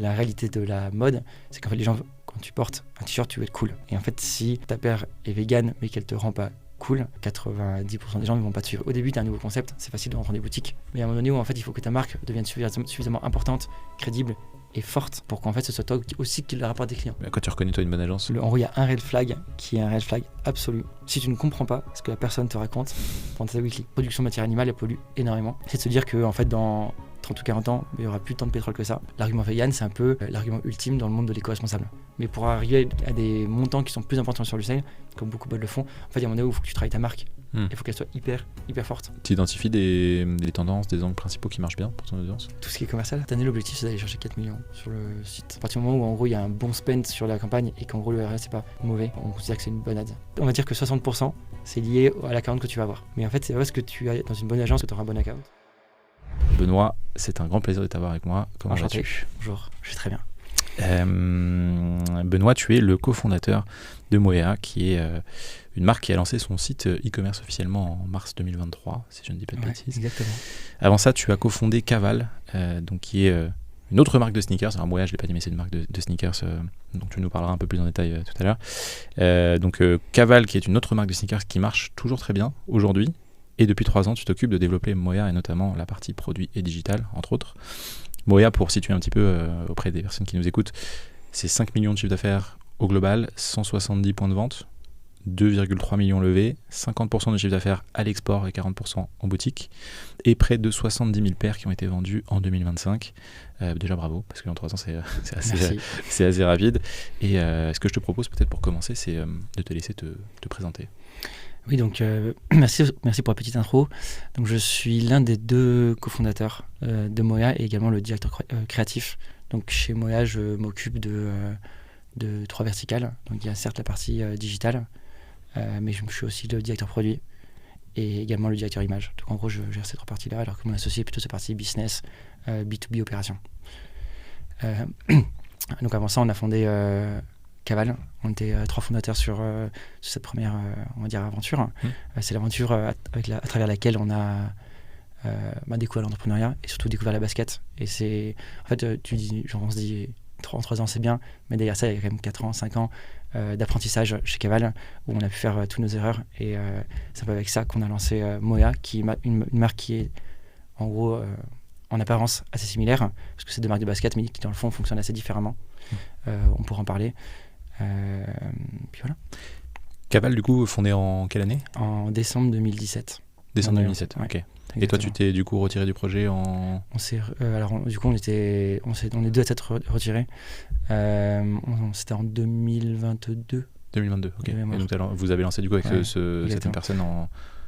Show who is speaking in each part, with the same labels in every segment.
Speaker 1: la réalité de la mode, c'est qu'en fait, les gens, quand tu portes un t-shirt, tu veux être cool. Et en fait, si ta paire est végane, mais qu'elle te rend pas cool, 90% des gens ne vont pas te suivre. Au début, tu as un nouveau concept, c'est facile de rentrer dans des boutiques. Mais à un moment donné où en fait, il faut que ta marque devienne suffisamment importante, crédible et forte pour qu'en fait, ce soit toi aussi qui le rapporte des clients.
Speaker 2: Quand tu reconnais toi une bonne agence,
Speaker 1: En gros, il y a un red flag qui est un red flag absolu. Si tu ne comprends pas ce que la personne te raconte pendant ta weekly, production de matière animale, elle pollue énormément. C'est de se dire que en fait, dans 30 ou 40 ans, il n'y aura plus tant de pétrole que ça. L'argument vegan, c'est un peu l'argument ultime dans le monde de l'éco-responsable. Mais pour arriver à des montants qui sont plus importants sur le sale, comme beaucoup de boîtes le font, en fait, il y a un moment où il faut que tu travailles ta marque. Il faut qu'elle soit hyper forte.
Speaker 2: Tu identifies des tendances, des angles principaux qui marchent bien pour ton audience?
Speaker 1: Tout ce qui est commercial, cette année, l'objectif, c'est d'aller chercher 4 millions sur le site. À partir du moment où, en gros, il y a un bon spend sur la campagne et qu'en gros, le RS, c'est pas mauvais, on considère que c'est une bonne ad. On va dire que 60%, c'est lié à l'account que tu vas avoir. Mais en fait, c'est parce que tu es dans une bonne agence que tu auras un bon account.
Speaker 2: Benoît, c'est un grand plaisir de t'avoir avec moi. Comment vas-tu?
Speaker 1: Bonjour, je suis très bien.
Speaker 2: Benoît, tu es le cofondateur de Moya, qui est une marque qui a lancé son site e-commerce officiellement en mars 2023, si je ne dis pas de bêtises.
Speaker 1: Exactement.
Speaker 2: Avant ça, tu as cofondé Kaval, donc qui est une autre marque de sneakers. Alors Moya, je ne l'ai pas dit, mais c'est une marque de sneakers dont tu nous parleras un peu plus en détail tout à l'heure. Donc Kaval, qui est une autre marque de sneakers qui marche toujours très bien aujourd'hui. Et depuis 3 ans, tu t'occupes de développer Moya et notamment la partie produit et digital, entre autres. Moya, pour situer un petit peu auprès des personnes qui nous écoutent, c'est 5 millions de chiffre d'affaires au global, 170 points de vente, 2,3 millions levés, 50% de chiffre d'affaires à l'export et 40% en boutique, et près de 70 000 paires qui ont été vendues en 2025. Déjà bravo, parce que en 3 ans c'est assez rapide. Et ce que je te propose peut-être pour commencer, c'est de te laisser te présenter.
Speaker 1: Oui, donc merci pour la petite intro. Donc je suis l'un des 2 cofondateurs de Moya et également le directeur créatif. Donc chez Moya, je m'occupe de 3 verticales. Donc il y a certes la partie digitale, mais je suis aussi le directeur produit et également le directeur image. Donc en gros, je gère ces 3 parties-là, alors que mon associé est plutôt cette partie business, B2B opération. Donc avant ça, on a fondé Kaval. On était 3 fondateurs sur cette première on va dire aventure. C'est l'aventure à travers laquelle on a découvert l'entrepreneuriat et surtout découvert la basket. Et c'est en fait on se dit en 3 ans c'est bien, mais derrière ça il y a quand même 4 ans, 5 ans d'apprentissage chez Kaval où on a pu faire toutes nos erreurs et c'est un peu avec ça qu'on a lancé Moya, qui est une marque qui est en gros en apparence assez similaire parce que c'est 2 marques de basket mais qui dans le fond fonctionnent assez différemment. On pourra en parler. Puis voilà.
Speaker 2: Kaval, du coup, fondé en quelle année?
Speaker 1: En décembre 2017.
Speaker 2: Décembre 2017,
Speaker 1: ouais.
Speaker 2: Ok. Et toi, tu t'es du coup retiré du projet en...
Speaker 1: Du coup, on est 2 à s'être retirés. C'était en 2022.
Speaker 2: 2022, ok. Et donc, vous avez lancé du coup avec cette personne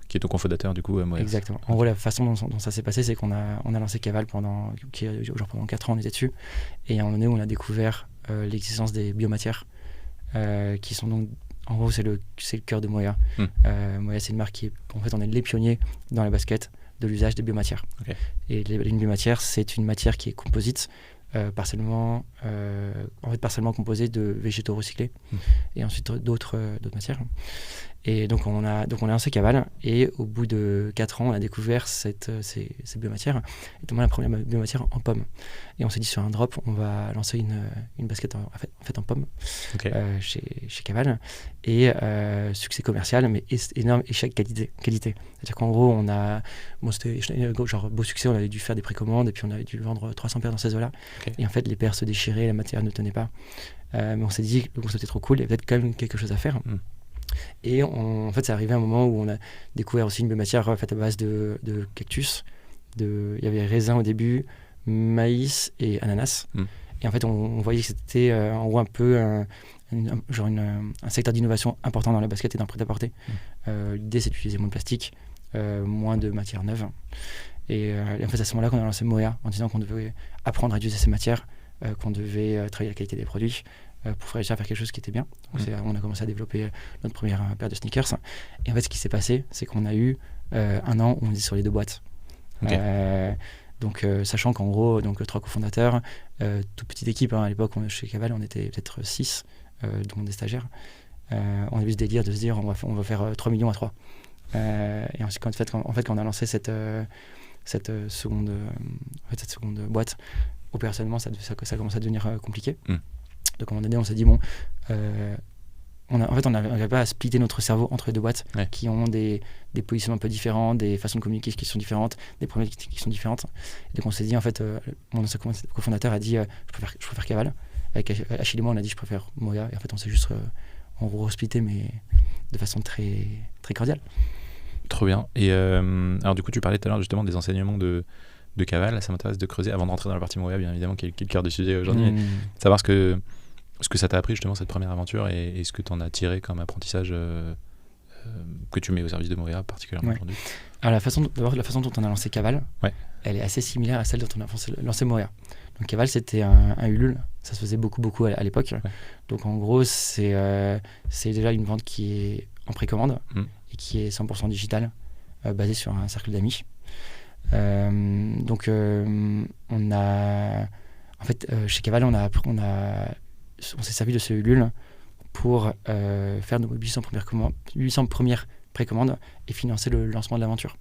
Speaker 2: qui est ton cofondateur, du coup, Moya.
Speaker 1: Exactement. En gros, la façon dont ça s'est passé, c'est qu'on a lancé Kaval pendant 4 ans, on était dessus. Et à un moment donné, on a découvert l'existence des biomatières. Qui sont donc en gros c'est le cœur de Moya. Moya, c'est une marque qui est, en fait on est les pionniers dans la basket de l'usage des biomatières. Et une biomatière, c'est une matière qui est composite, partiellement composée de végétaux recyclés et ensuite d'autres matières. Et donc on a lancé Kaval et au bout de 4 ans on a découvert ces biomatières, et notamment la première biomatière en pomme. Et on s'est dit sur un drop on va lancer une basket en fait en pomme chez Kaval, et succès commercial mais énorme échec qualité. C'est-à-dire qu'en gros c'était genre beau succès, on avait dû faire des précommandes et puis on avait dû vendre 300 paires dans ces eaux-là. Et en fait les paires se déchiraient, la matière ne tenait pas. Mais on s'est dit que le concept était trop cool, il y a peut-être quand même quelque chose à faire. Et en fait, c'est arrivé un moment où on a découvert aussi une biomatière faite à base de cactus. Il y avait raisin au début, maïs et ananas. Et en fait, on voyait que c'était en gros un peu un secteur d'innovation important dans la basket et dans le prêt-à-porter. L'idée, c'est d'utiliser moins de plastique, moins de matières neuves. Et en fait, c'est à ce moment-là qu'on a lancé Moya, en disant qu'on devait apprendre à utiliser ces matières, qu'on devait travailler la qualité des produits, pour réussir à faire quelque chose qui était bien. Donc on a commencé à développer notre première paire de sneakers. Et en fait, ce qui s'est passé, c'est qu'on a eu 1 an où on était sur les 2 boîtes. Donc, sachant qu'en gros, 3 cofondateurs, toute petite équipe, à l'époque, chez Kaval, on était peut-être 6, dont des stagiaires. On a eu ce délire de se dire, on va faire 3 millions à 3. Et ensuite, quand on a lancé cette seconde boîte, opérationnellement, ça commence à devenir compliqué.
Speaker 2: Mm.
Speaker 1: Donc à un moment donné, on s'est dit, bon, on n'arrive pas à splitter notre cerveau entre les deux boîtes qui ont des positions un peu différentes, des façons de communiquer qui sont différentes, des problématiques qui sont différentes. Et donc on s'est dit, en fait, mon ancien cofondateur a dit, je préfère Caval. Avec Achille et moi, on a dit, je préfère Moya. Et en fait, on s'est juste splitté, mais de façon très, très cordiale.
Speaker 2: Trop bien. Et alors du coup, tu parlais tout à l'heure justement des enseignements de Caval. Ça m'intéresse de creuser avant de rentrer dans la partie Moya, bien évidemment, qui est le cœur du sujet aujourd'hui. Savoir ce que ça t'a appris justement cette première aventure et ce que tu en as tiré comme apprentissage que tu mets au service de Moya particulièrement aujourd'hui.
Speaker 1: Alors la façon dont on a lancé Caval, elle est assez similaire à celle dont on a lancé Moya. Donc Caval, c'était un Ulule, ça se faisait beaucoup à l'époque. Donc en gros, c'est déjà une vente qui est en précommande et qui est 100% digitale, basée sur un cercle d'amis. Donc on a, en fait, chez Caval, on s'est servi de ce Ulule pour faire nos 800 premières précommandes et financer le lancement de l'aventure.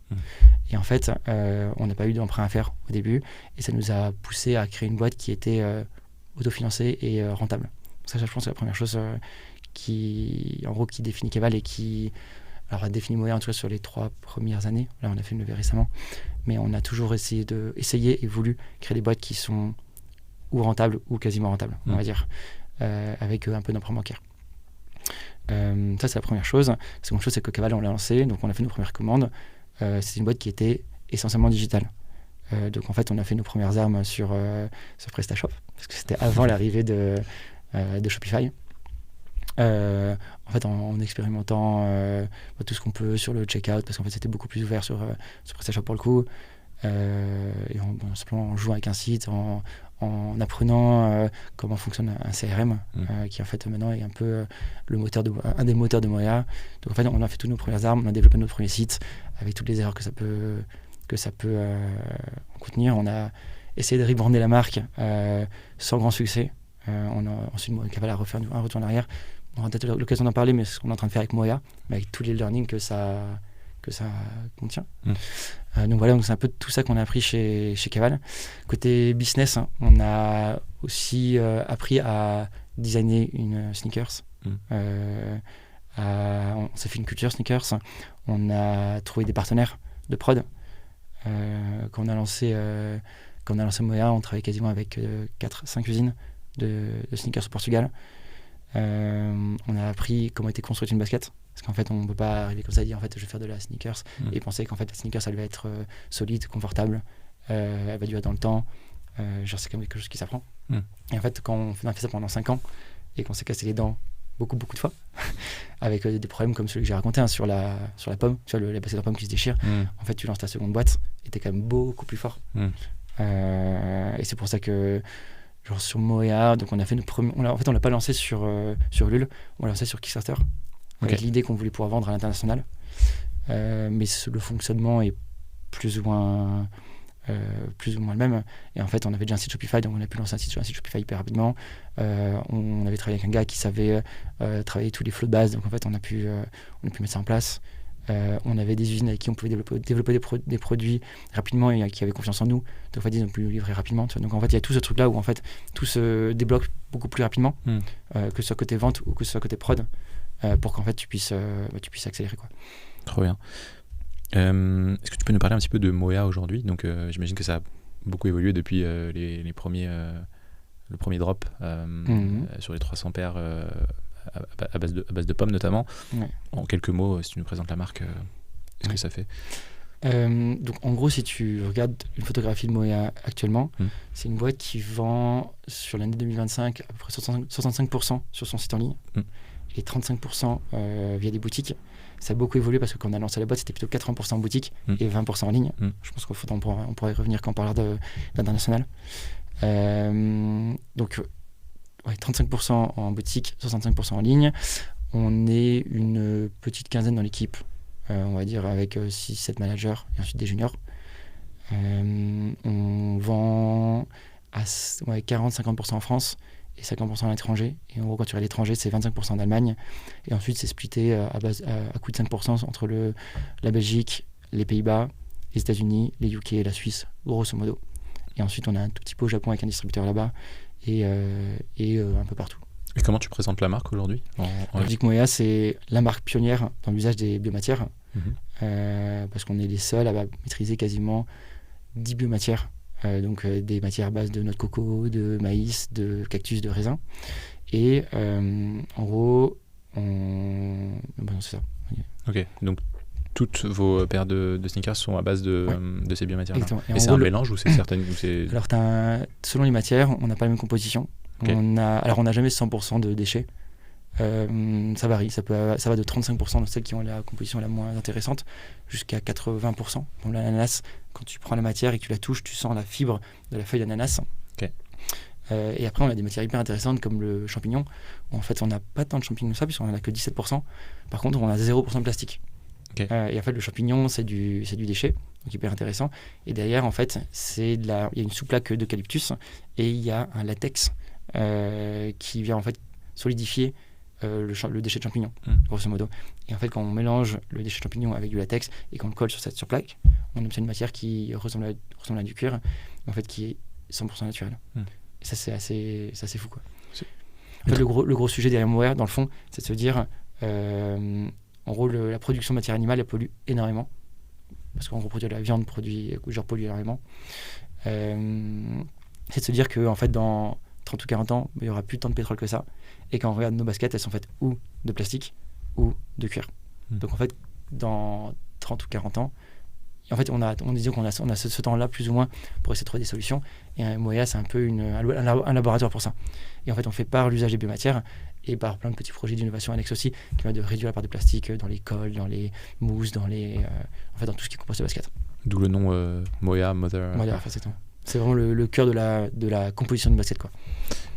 Speaker 1: Et en fait, on n'a pas eu d'emprunt à faire au début et ça nous a poussé à créer une boîte qui était autofinancée et rentable. Ça, je pense, c'est la première chose qui définit Caval et qui a défini Moya en tout cas sur les 3 premières années. Là, on a fait une levée récemment, mais on a toujours essayé et voulu créer des boîtes qui sont ou rentables ou quasiment rentables, on va dire, avec un peu d'emprunt bancaire. Ça, c'est la première chose. La seconde chose, c'est que Caval, on l'a lancé, donc on a fait nos premières commandes. C'était une boîte qui était essentiellement digitale. Donc en fait, on a fait nos premières armes sur PrestaShop, parce que c'était avant l'arrivée de Shopify. En fait, en expérimentant tout ce qu'on peut sur le checkout, parce qu'en fait, c'était beaucoup plus ouvert sur PrestaShop pour le coup. Et simplement en jouant avec un site, en apprenant comment fonctionne un CRM, qui en fait maintenant est un peu un des moteurs de Moya. Donc en fait, on a fait toutes nos premières armes, on a développé notre premier site avec toutes les erreurs que ça peut contenir. On a essayé de rebrander la marque sans grand succès. Ensuite, Caval a refait un retour en arrière. On aura peut-être l'occasion d'en parler, mais ce qu'on est en train de faire avec Moya, mais avec tous les learnings que ça contient. Donc voilà, donc c'est un peu tout ça qu'on a appris chez Caval. Côté business, on a aussi appris à designer une sneakers. On s'est fait une culture sneakers. On a trouvé des partenaires de prod. Quand on a lancé Moya, on travaillait quasiment avec 4-5 usines de sneakers au Portugal. On a appris comment était construite une basket, parce qu'en fait on ne peut pas arriver comme ça et dire en fait je vais faire de la sneakers et penser qu'en fait la sneakers elle va être solide, confortable, elle va durer dans le temps, genre c'est quand même quelque chose qui s'apprend. Et en fait quand on a fait ça pendant 5 ans et qu'on s'est cassé les dents beaucoup de fois avec des problèmes comme celui que j'ai raconté sur la pomme, tu vois la basket en pomme qui se déchire, en fait tu lances ta seconde boîte et t'es quand même beaucoup plus fort. Et c'est pour ça que genre sur Moya, donc on a fait on l'a pas lancé sur Ulule, on l'a lancé sur Kickstarter avec l'idée qu'on voulait pouvoir vendre à l'international, mais le fonctionnement est plus ou moins le même. Et en fait on avait déjà un site Shopify, donc on a pu lancer un site Shopify hyper rapidement. On avait travaillé avec un gars qui savait travailler tous les flots de base, donc en fait on a pu mettre ça en place. On avait des usines avec qui on pouvait développer des produits rapidement et qui avaient confiance en nous. Donc en fait, ils ont pu nous livrer rapidement. Donc en fait, il y a tout ce truc-là où en fait tout se débloque beaucoup plus rapidement, que ce soit côté vente ou que ce soit côté prod, pour qu'en fait tu puisses accélérer, quoi.
Speaker 2: Trop bien. Est-ce que tu peux nous parler un petit peu de Moya aujourd'hui? Donc j'imagine que ça a beaucoup évolué depuis le premier drop sur les 300 paires. À base de pommes notamment. En quelques mots, si tu nous présentes la marque, ce que ça fait.
Speaker 1: Donc en gros, si tu regardes une photographie de Moya actuellement, c'est une boîte qui vend sur l'année 2025 à peu près 65% sur son site en ligne et 35% via des boutiques. Ça a beaucoup évolué parce que quand on a lancé la boîte, c'était plutôt 80% en boutique et 20% en ligne. Je pense qu'on pourra y revenir quand on parlera d'international. Donc 35% en boutique, 65% en ligne. On est une petite quinzaine dans l'équipe, on va dire avec 6-7 managers et ensuite des juniors. On vend à 40-50% en France et 50% à l'étranger. Et en gros, quand tu es à l'étranger, c'est 25% en Allemagne. Et ensuite, c'est splitté à coût de 5% entre la Belgique, les Pays-Bas, les États-Unis, les UK et la Suisse, grosso modo. Et ensuite, on a un tout petit peu au Japon avec un distributeur là-bas et un peu partout.
Speaker 2: Et comment tu présentes la marque aujourd'hui
Speaker 1: Logic Moya, c'est la marque pionnière dans l'usage des biomatières, parce qu'on est les seuls à maîtriser quasiment 10 biomatières, donc des matières à base de noix de coco, de maïs, de cactus, de raisin. Et en gros, c'est ça.
Speaker 2: Ok, donc toutes vos paires de sneakers sont à base de ces biomatières-là.
Speaker 1: Exactement.
Speaker 2: Et c'est un mélange ou c'est certaines
Speaker 1: Alors, selon les matières, on n'a pas la même composition.
Speaker 2: Okay.
Speaker 1: On n'a jamais 100% de déchets. Ça varie, ça va de 35% dans celles qui ont la composition la moins intéressante jusqu'à 80%. Comme l'ananas, quand tu prends la matière et que tu la touches, tu sens la fibre de la feuille d'ananas.
Speaker 2: Okay.
Speaker 1: Et après, on a des matières hyper intéressantes comme le champignon. En fait, on n'a pas tant de champignons que ça, puisqu'on n'en a que 17%. Par contre, on a 0% de plastique.
Speaker 2: Okay.
Speaker 1: Et en fait, le champignon, c'est du déchet, donc hyper intéressant. Et derrière, en fait, il y a une sous-plaque d'eucalyptus et il y a un latex qui vient en fait solidifier le déchet de champignon, grosso modo. Et en fait, quand on mélange le déchet de champignon avec du latex et qu'on le colle sur cette surplaque, on obtient une matière qui ressemble à du cuir, en fait, qui est 100% naturelle. Et ça, c'est assez fou, quoi. En fait, le gros sujet derrière Mohair, dans le fond, c'est de se dire, en gros, la production de matière animale, elle pollue énormément. Parce qu'en gros, produire de la viande pollue énormément. C'est de se dire qu'en fait, dans 30 ou 40 ans, il n'y aura plus tant de pétrole que ça. Et quand on regarde nos baskets, elles sont faites ou de plastique ou de cuir. Donc en fait, dans 30 ou 40 ans, en fait, on disait qu'on a ce temps-là plus ou moins pour essayer de trouver des solutions. Et Moya, c'est un peu un laboratoire pour ça. Et en fait, on fait par l'usage des biomatières et par plein de petits projets d'innovation annexes aussi, qui permettent de réduire la part de plastique dans les cols, dans les mousses, dans tout ce qui compose le basket.
Speaker 2: D'où le nom Moya, Mother.
Speaker 1: Moya, c'est vraiment le cœur de la composition du basket, quoi.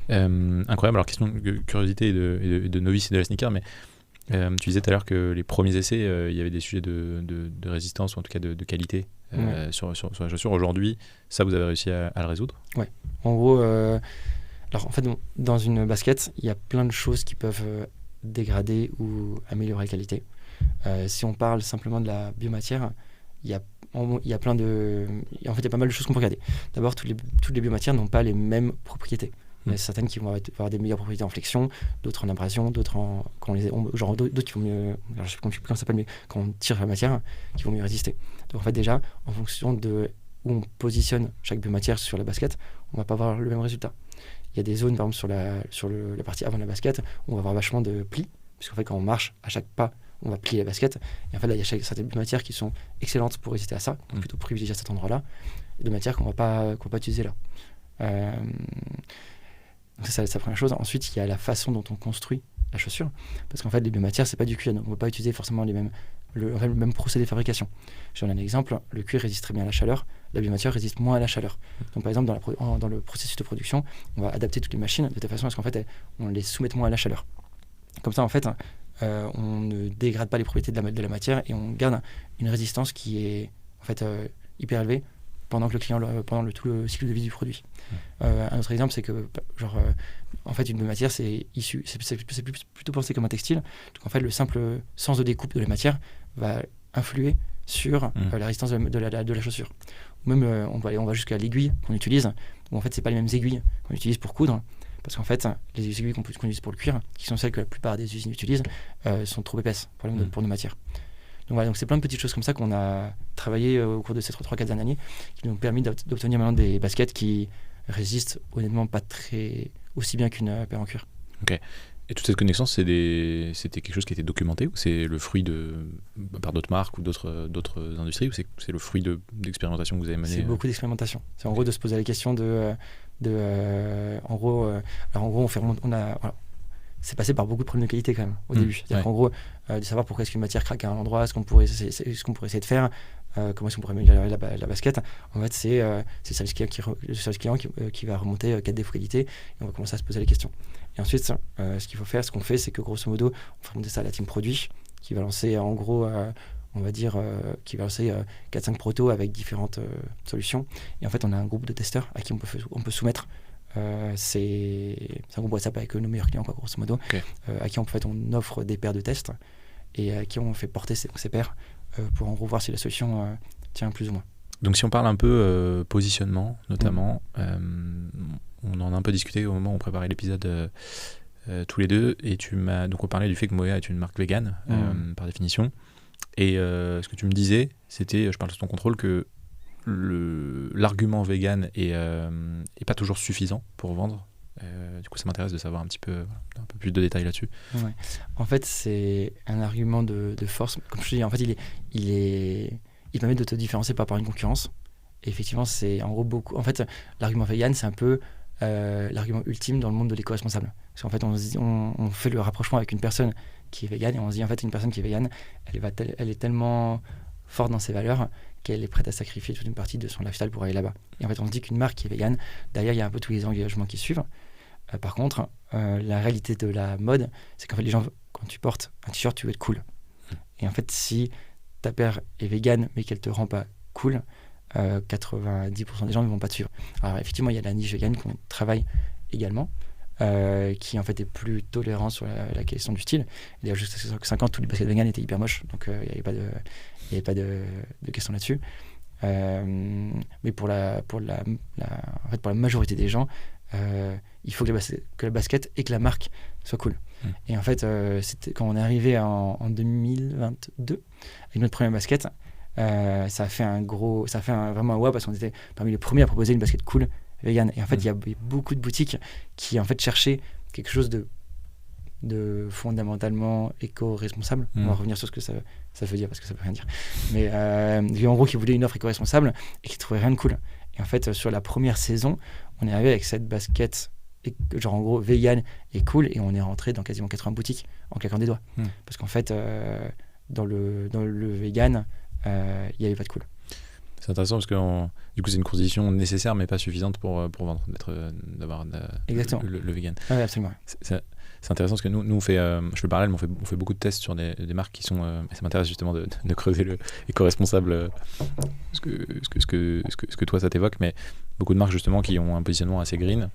Speaker 2: Incroyable. Alors, question de curiosité et de novice et de la sneaker, mais tu disais tout à l'heure que les premiers essais, il y avait des sujets de résistance, ou en tout cas de qualité sur la chaussure. Aujourd'hui, ça, vous avez réussi à le résoudre ?
Speaker 1: Ouais. En gros, alors en fait, dans une basket, il y a plein de choses qui peuvent dégrader ou améliorer la qualité. Si on parle simplement de la biomatière, il y a plein de... En fait, il y a pas mal de choses qu'on peut regarder. D'abord, toutes les biomatières n'ont pas les mêmes propriétés. Il y a certaines qui vont avoir des meilleures propriétés en flexion, d'autres en abrasion, d'autres qui vont mieux... Alors, je sais plus comment ça s'appelle, mais quand on tire la matière, qui vont mieux résister. Donc en fait, déjà, en fonction de où on positionne chaque biomatière sur la basket, on va pas avoir le même résultat. Il y a des zones, par exemple, sur la partie avant de la basket, où on va avoir vachement de plis, puisqu'en fait, quand on marche, à chaque pas, on va plier la basket. Et en fait, là, il y a certaines biomatières qui sont excellentes pour résister à ça, donc plutôt privilégier à cet endroit-là, et de matières qu'on va pas utiliser là. Donc c'est la première chose. Ensuite, il y a la façon dont on construit la chaussure, parce qu'en fait, les biomatières, c'est pas du cuir, donc on ne va pas utiliser forcément le même procédé de fabrication. Je donne un exemple, le cuir résiste très bien à la chaleur, la biomatière résiste moins à la chaleur. Donc par exemple, dans le processus de production, on va adapter toutes les machines de telle façon à ce qu'en fait, on les soumette moins à la chaleur. Comme ça, en fait, on ne dégrade pas les propriétés de la matière et on garde une résistance qui est en fait hyper élevée pendant que le client pendant tout le cycle de vie du produit. Un autre exemple, c'est que en fait, une biomatière, c'est plutôt pensé comme un textile. Donc en fait, le simple sens de découpe de la matière va influer sur la résistance de la chaussure. Ou même, on va jusqu'à l'aiguille qu'on utilise, où en fait, c'est pas les mêmes aiguilles qu'on utilise pour coudre, parce qu'en fait, les aiguilles qu'on utilise pour le cuir, qui sont celles que la plupart des usines utilisent, sont trop épaisses pour nos matières. Donc voilà, donc c'est plein de petites choses comme ça qu'on a travaillé au cours de ces 3-4 dernières années, qui nous ont permis d'obtenir maintenant des baskets qui résistent honnêtement pas aussi bien qu'une paire en cuir.
Speaker 2: Ok. Et toute cette connaissance, c'était quelque chose qui était documenté, ou c'est le fruit par d'autres marques ou d'autres industries, ou c'est le fruit d'expérimentation que vous avez mené?
Speaker 1: C'est beaucoup d'expérimentation. C'est en gros de se poser la question en gros, c'est passé par beaucoup de problèmes de qualité quand même au début. C'est-à-dire qu'en gros, de savoir pourquoi est-ce qu'une matière craque à un endroit, ce qu'on pourrait essayer de faire, comment est-ce qu'on pourrait améliorer la basket. En fait, c'est le service client qui va remonter 4 défauts qualité et on va commencer à se poser les questions. Et ensuite, ce qu'on fait, c'est que grosso modo, on fait remonter ça à la team produit qui va lancer en gros, qui va lancer 4-5 protos avec différentes solutions. Et en fait, on a un groupe de testeurs à qui on peut soumettre. C'est un groupe WhatsApp avec nos meilleurs clients, quoi, grosso modo, à qui on offre des paires de tests et à qui on fait porter ces paires pour en gros voir si la solution tient plus ou moins.
Speaker 2: Donc si on parle un peu positionnement, notamment, on en a un peu discuté au moment où on préparait l'épisode tous les deux, et donc on parlait du fait que Moya est une marque végane, par définition. Et ce que tu me disais, c'était, je parle sous ton contrôle, que l'argument vegan est pas toujours suffisant pour vendre. Du coup, ça m'intéresse de savoir un peu plus de détails là-dessus.
Speaker 1: Ouais. En fait, c'est un argument de force. Comme je te dis, en fait, il permet de te différencier par rapport à une concurrence. Et effectivement, c'est en gros beaucoup. En fait, l'argument vegan, c'est un peu l'argument ultime dans le monde de l'éco-responsable. Parce qu'en fait, on fait le rapprochement avec une personne qui est végane et on se dit en fait, une personne qui est végane, elle est tellement forte dans ses valeurs qu'elle est prête à sacrifier toute une partie de son lifestyle pour aller là-bas. Et en fait, on se dit qu'une marque qui est végane, derrière, il y a un peu tous les engagements qui suivent. Par contre, la réalité de la mode, c'est qu'en fait, les gens, quand tu portes un t-shirt, tu veux être cool. Et en fait, si ta paire est végane, mais qu'elle te rend pas cool, 90% des gens ne vont pas te suivre. Alors, effectivement, il y a la niche végane qu'on travaille également, qui en fait est plus tolérant sur la question du style. D'ailleurs, jusqu'à 50, tous les baskets vegan étaient hyper moches, donc il n'y avait pas de question là-dessus. Mais pour la majorité des gens, il faut que la basket et que la marque soient cool. Et en fait, c'était quand on est arrivé en 2022 avec notre première basket, ça a fait vraiment un wow parce qu'on était parmi les premiers à proposer une basket cool vegan. Et en fait, il y a beaucoup de boutiques qui en fait cherchaient quelque chose de fondamentalement éco-responsable. On va revenir sur ce que ça veut dire parce que ça veut rien dire. Mais en gros, qui voulaient une offre éco-responsable et qui trouvaient rien de cool. Et en fait, sur la première saison, on est arrivé avec cette basket, genre en gros vegan et cool, et on est rentré dans quasiment 80 boutiques en claquant des doigts. Parce qu'en fait, dans le vegan, il n'y avait pas de cool.
Speaker 2: C'est intéressant parce que du coup c'est une condition nécessaire mais pas suffisante pour vendre, d'avoir le vegan.
Speaker 1: Oui, absolument.
Speaker 2: C'est intéressant parce que nous on fait, je fais le parallèle, mais on fait beaucoup de tests sur des marques qui sont, et ça m'intéresse justement de creuser le éco-responsable, ce que toi ça t'évoque, mais beaucoup de marques justement qui ont un positionnement assez green.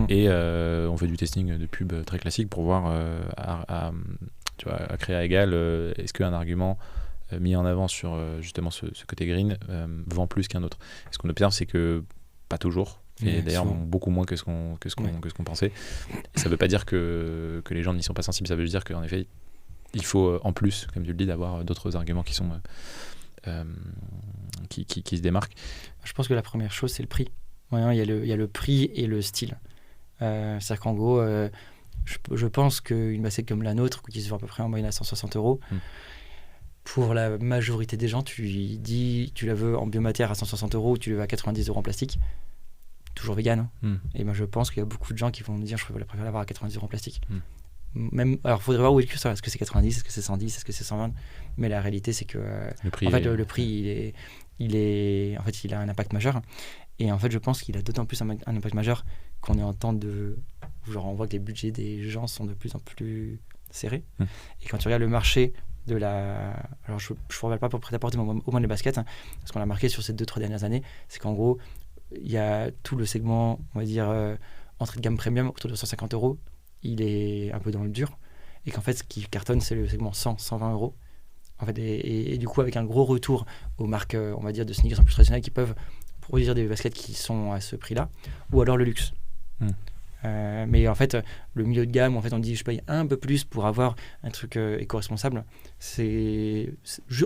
Speaker 2: Et on fait du testing de pub très classique pour voir à créer à égal, est-ce qu'un argument mis en avant sur justement ce côté green vend plus qu'un autre. Et ce qu'on observe, c'est que pas toujours, et d'ailleurs beaucoup moins que ce qu'on pensait. Et ça ne veut pas dire que les gens n'y sont pas sensibles, ça veut dire qu'en effet il faut en plus, comme tu le dis, d'avoir d'autres arguments qui sont qui se démarquent.
Speaker 1: Je pense que la première chose, c'est le prix. Ouais, il y a le prix et le style. C'est-à-dire qu'en gros, je pense qu'une basket comme la nôtre, qui se vend à peu près en moyenne à 160 €, pour la majorité des gens, tu la veux en biomatière à 160 € ou tu la veux à 90 € en plastique, toujours vegan. Et moi, je pense qu'il y a beaucoup de gens qui vont me dire je préfère l'avoir à 90 € en plastique. Même, alors, il faudrait voir où est-le curseur. Est-ce que c'est 90, est-ce que c'est 110, est-ce que c'est 120? Mais la réalité, c'est que le prix, le prix il a un impact majeur. Et en fait, je pense qu'il a d'autant plus un impact majeur qu'on est en temps de... Genre, on voit que les budgets des gens sont de plus en plus serrés. Et quand tu regardes le marché de la... Alors, je ne reviens pas pour prêt-à-porter, mais au moins les baskets, ce qu'on a marqué sur ces 2-3 dernières années, c'est qu'en gros, il y a tout le segment, on va dire, entrée de gamme premium, autour de 150 €. Il est un peu dans le dur. Et qu'en fait, ce qui cartonne, c'est le segment 100-120 €. En fait, et du coup, avec un gros retour aux marques, on va dire, de sneakers un peu plus traditionnelles qui peuvent produire des baskets qui sont à ce prix-là, ou alors le luxe. Mais en fait, le milieu de gamme, en fait, on dit je paye un peu plus pour avoir un truc éco-responsable. En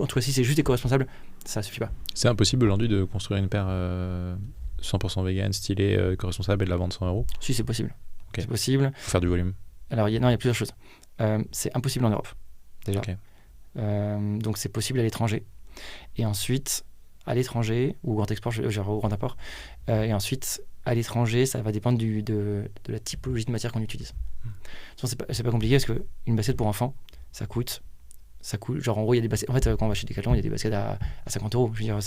Speaker 1: tout cas, si c'est juste éco-responsable, ça suffit pas.
Speaker 2: C'est impossible aujourd'hui de construire une paire 100% vegan, stylée, éco-responsable et de la vendre 100 €?
Speaker 1: Si, c'est possible.
Speaker 2: Okay.
Speaker 1: C'est possible.
Speaker 2: Faut faire du volume.
Speaker 1: Alors, il y a plusieurs choses. C'est impossible en Europe, déjà.
Speaker 2: Okay.
Speaker 1: Donc, c'est possible à l'étranger. Et ensuite, à l'étranger, ou grand export, genre au grand apport. Et ensuite, à l'étranger, ça va dépendre de la typologie de matière qu'on utilise. C'est pas compliqué parce qu'une basket pour enfant, ça coûte. Genre en gros, il y a des baskets. En fait, quand on va chez Decathlon, il y a des baskets à 50 €. Je veux dire,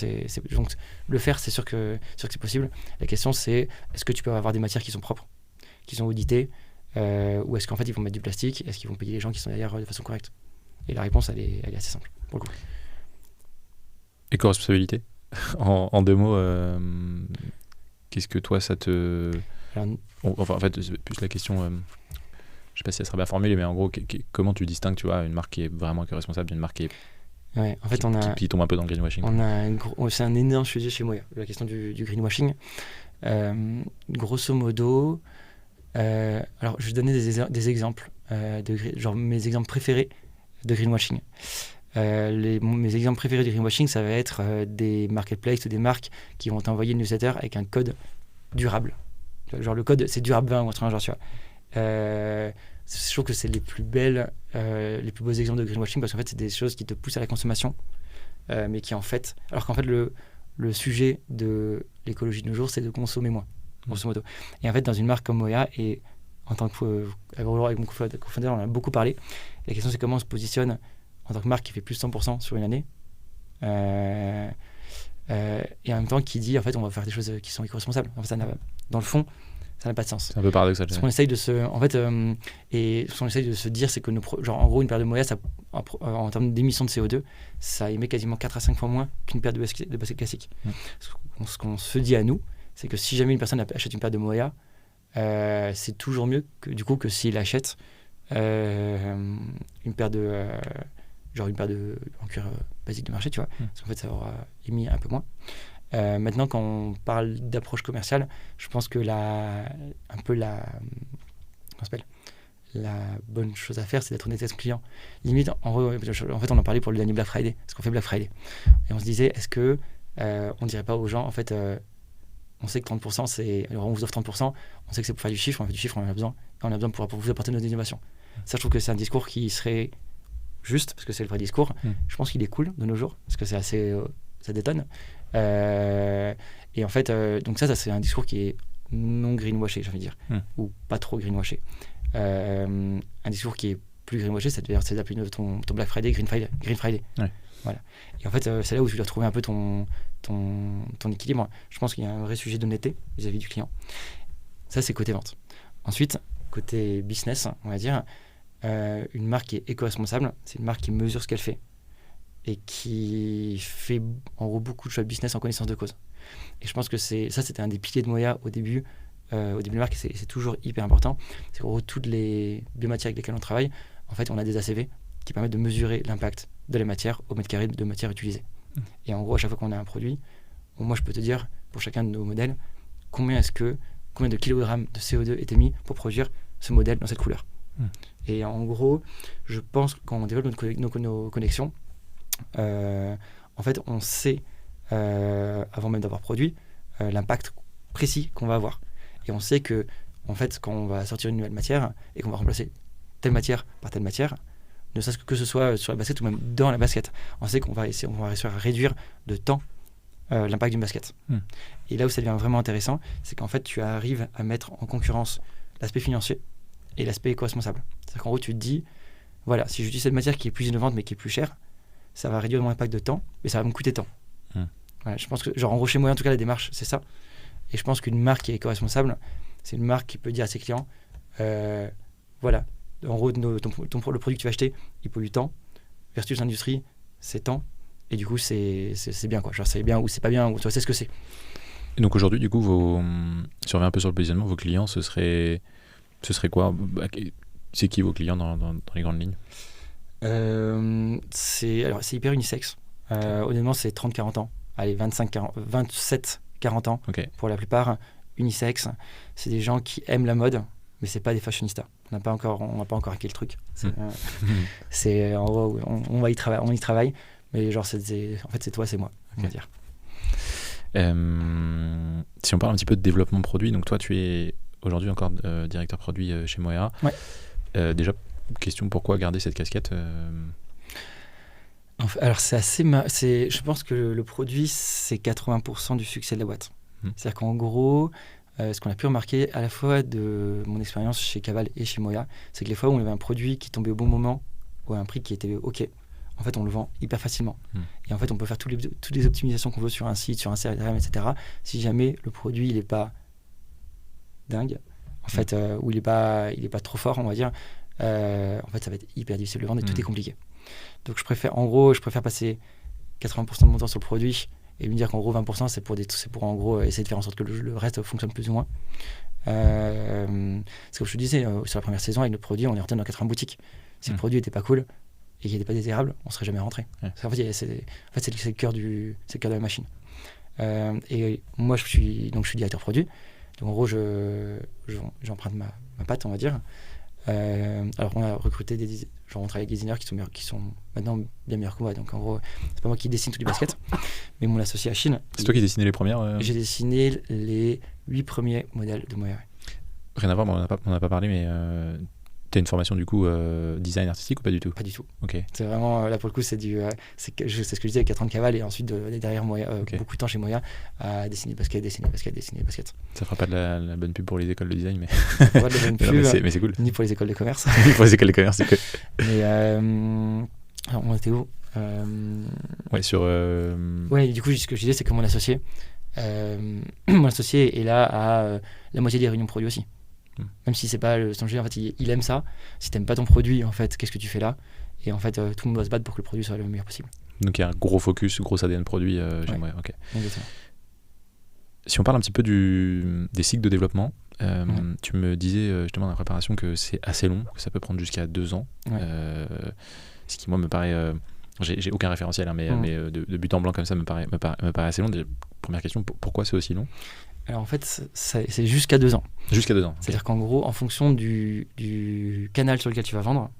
Speaker 1: donc le faire, c'est sûr que c'est possible. La question, c'est est-ce que tu peux avoir des matières qui sont propres, qui sont auditées, ou est-ce qu'en fait, ils vont mettre du plastique? Est-ce qu'ils vont payer les gens qui sont derrière de façon correcte? Et la réponse, elle est assez simple, pour le coup.
Speaker 2: Éco-responsabilité. en 2 mots, qu'est-ce que toi, ça te... en fait, c'est plus la question... je sais pas si elle sera bien formulée, mais en gros, comment tu distingues, tu vois, une marque qui est vraiment éco-responsable d'une marque qui est
Speaker 1: Ouais, en fait, on a...
Speaker 2: Qui tombe un peu dans le greenwashing.
Speaker 1: C'est un énorme sujet chez Moya, la question du greenwashing. Grosso modo, alors je vais donner des exemples, genre mes exemples préférés de greenwashing. Mes exemples préférés du greenwashing, ça va être des marketplaces ou des marques qui vont t'envoyer une newsletter avec un code durable. Genre le code, c'est durable 20 ou un truc genre, tu vois. Je trouve que c'est les plus beaux exemples de greenwashing parce qu'en fait, c'est des choses qui te poussent à la consommation, mais qui en fait... Alors qu'en fait, le sujet de l'écologie de nos jours, c'est de consommer moins, grosso modo. Et en fait, dans une marque comme Moya, et en tant que... avec mon cofondeur, on en a beaucoup parlé. La question, c'est comment on se positionne en tant que marque qui fait plus de 100% sur une année, et en même temps qui dit en fait on va faire des choses qui sont éco-responsables. En fait, dans le fond, ça n'a pas de sens.
Speaker 2: C'est un peu paradoxal.
Speaker 1: Ce qu'on essaye de se, en fait, et ce qu'on essaye de se dire, c'est que genre en gros une paire de Moya, en termes d'émissions de CO2, ça émet quasiment 4 à 5 fois moins qu'une paire de basket classique. Ce qu'on se dit à nous, c'est que si jamais une personne achète une paire de Moya, c'est toujours mieux que s'il achète une paire de en cuir basique de marché, tu vois. Parce qu'en fait, ça aura émis un peu moins. Maintenant, quand on parle d'approche commerciale, je pense que la bonne chose à faire, c'est d'être honnête avec son client. Limite, en fait, on en parlait pour le dernier Black Friday, parce qu'on fait Black Friday. Et on se disait, est-ce que on dirait pas aux gens, en fait, on sait que 30%, alors on vous offre 30%, on sait que c'est pour faire du chiffre, on fait du chiffre, on en a besoin, et on a besoin pour vous apporter nos innovations. Ça, je trouve que c'est un discours qui serait juste, parce que c'est le vrai discours. Je pense qu'il est cool de nos jours, parce que c'est assez... ça détonne. Et en fait, donc ça c'est un discours qui est non greenwashé, j'ai envie de dire, ou pas trop greenwashé. Un discours qui est plus greenwashé, c'est d'appeler ton Black Friday Green Friday. Ouais. Voilà. Et en fait, c'est là où tu dois trouver un peu ton équilibre. Je pense qu'il y a un vrai sujet d'honnêteté vis-à-vis du client. Ça, c'est côté vente. Ensuite, côté business, on va dire, une marque qui est éco-responsable, c'est une marque qui mesure ce qu'elle fait et qui fait en gros beaucoup de choix de business en connaissance de cause. Et je pense que c'était un des piliers de Moya au début de marque, et c'est toujours hyper important. C'est qu'en gros, toutes les biomatières avec lesquelles on travaille, en fait, on a des ACV qui permettent de mesurer l'impact de la matière au mètre carré de matière utilisée. Et en gros, à chaque fois qu'on a un produit, moi, je peux te dire, pour chacun de nos modèles, combien de kilogrammes de CO2 est émis pour produire ce modèle dans cette couleur. Et en gros, je pense que quand on développe nos connexions, en fait, on sait, avant même d'avoir produit, l'impact précis qu'on va avoir. Et on sait que, en fait, quand on va sortir une nouvelle matière et qu'on va remplacer telle matière par telle matière, ne serait-ce que ce soit sur la basket ou même dans la basket, on sait qu'on va réussir à réduire de temps l'impact d'une basket. Et là où ça devient vraiment intéressant, c'est qu'en fait, tu arrives à mettre en concurrence l'aspect financier et l'aspect éco-responsable. C'est-à-dire qu'en gros, tu te dis, voilà, si j'utilise cette matière qui est plus innovante mais qui est plus chère, ça va réduire mon impact de temps, mais ça va me coûter temps. Voilà, je pense que, genre en gros, chez moi, en tout cas, la démarche, c'est ça. Et je pense qu'une marque qui est éco-responsable, c'est une marque qui peut dire à ses clients, voilà, en gros, le produit que tu vas acheter, il pollue tant, versus l'industrie, c'est tant, et du coup, c'est bien, quoi. Genre, c'est bien ou c'est pas bien, ou tu sais ce que c'est.
Speaker 2: Et donc aujourd'hui, du coup, si on revient un peu sur le positionnement, vos clients, ce serait quoi ? C'est qui vos clients dans les grandes lignes ?
Speaker 1: C'est hyper unisexe. Honnêtement, c'est 30-40 ans. Allez, 27-40 ans, pour la plupart, unisexe. C'est des gens qui aiment la mode, mais c'est pas des fashionistas. On n'a pas encore hacké le truc. C'est en gros, on y travaille, mais genre en fait c'est toi, c'est moi, on va dire.
Speaker 2: Si on parle un petit peu de développement produit, donc toi tu es aujourd'hui encore directeur produit chez Moya. Ouais. Déjà, question, pourquoi garder cette casquette
Speaker 1: Alors c'est assez je pense que le produit, c'est 80% du succès de la boîte. C'est-à-dire qu'en gros, ce qu'on a pu remarquer à la fois de mon expérience chez Caval et chez Moya, c'est que les fois où on avait un produit qui tombait au bon moment ou à un prix qui était OK, en fait on le vend hyper facilement. Et en fait on peut faire toutes les optimisations qu'on veut sur un site, sur un CRM, etc. Si jamais le produit il est pas dingue, en fait, ou il est pas trop fort, on va dire, en fait ça va être hyper difficile de le vendre et tout est compliqué. Donc je préfère passer 80% de mon temps sur le produit et lui dire qu'en gros 20% c'est pour en gros essayer de faire en sorte que le reste fonctionne plus ou moins. C'est comme je te disais, sur la première saison avec le produit, on est rentré dans 80 boutiques. Si le produit était pas cool qu'il n'y avait pas désirables, on ne serait jamais rentré.
Speaker 2: Ouais.
Speaker 1: En fait, c'est le cœur de la machine. Et moi, je suis directeur produit. Donc, en gros, j'emprunte ma patte, on va dire. Alors, on a recruté on travaille avec des designers qui sont maintenant bien meilleurs que moi. Donc, en gros, c'est pas moi qui dessine tous les baskets, mais mon associé Achille.
Speaker 2: C'est toi qui dessinais les premières
Speaker 1: J'ai dessiné les 8 premiers modèles de Moya.
Speaker 2: Rien à voir, on n'en a pas parlé, mais tu as une formation du coup design artistique ou pas du tout?
Speaker 1: Pas du tout.
Speaker 2: Ok.
Speaker 1: C'est vraiment, là pour le coup, c'est ce que je disais avec 4 ans de cavale et ensuite derrière Moya, beaucoup de temps chez Moya à dessiner basket.
Speaker 2: Ça fera pas de la bonne pub pour les écoles de design, mais,
Speaker 1: Pas de bonne pub,
Speaker 2: mais c'est cool.
Speaker 1: ni pour les écoles de commerce.
Speaker 2: Pour les écoles de commerce, c'est cool.
Speaker 1: Mais alors, on était où
Speaker 2: Ouais, sur.
Speaker 1: Ouais, du coup, ce que je disais, c'est que mon associé est là à la moitié des réunions produits aussi. Même si c'est pas son sujet, en fait, il aime ça. Si t'aimes pas ton produit, en fait, qu'est-ce que tu fais là? Et en fait, tout le monde va se battre pour que le produit soit le meilleur possible.
Speaker 2: Donc il y a un gros focus, gros ADN produit. J'aimerais. Ok.
Speaker 1: Exactement.
Speaker 2: Si on parle un petit peu des cycles de développement, tu me disais justement dans la préparation que c'est assez long, que ça peut prendre jusqu'à 2 ans.
Speaker 1: Ouais.
Speaker 2: Ce qui moi me paraît. J'ai aucun référentiel, hein, mais de but en blanc comme ça me paraît assez long. Première question, pourquoi c'est aussi long?
Speaker 1: Alors en fait, c'est jusqu'à 2 ans.
Speaker 2: Jusqu'à 2 ans.
Speaker 1: C'est-à-dire qu'en gros, en fonction du canal sur lequel tu vas vendre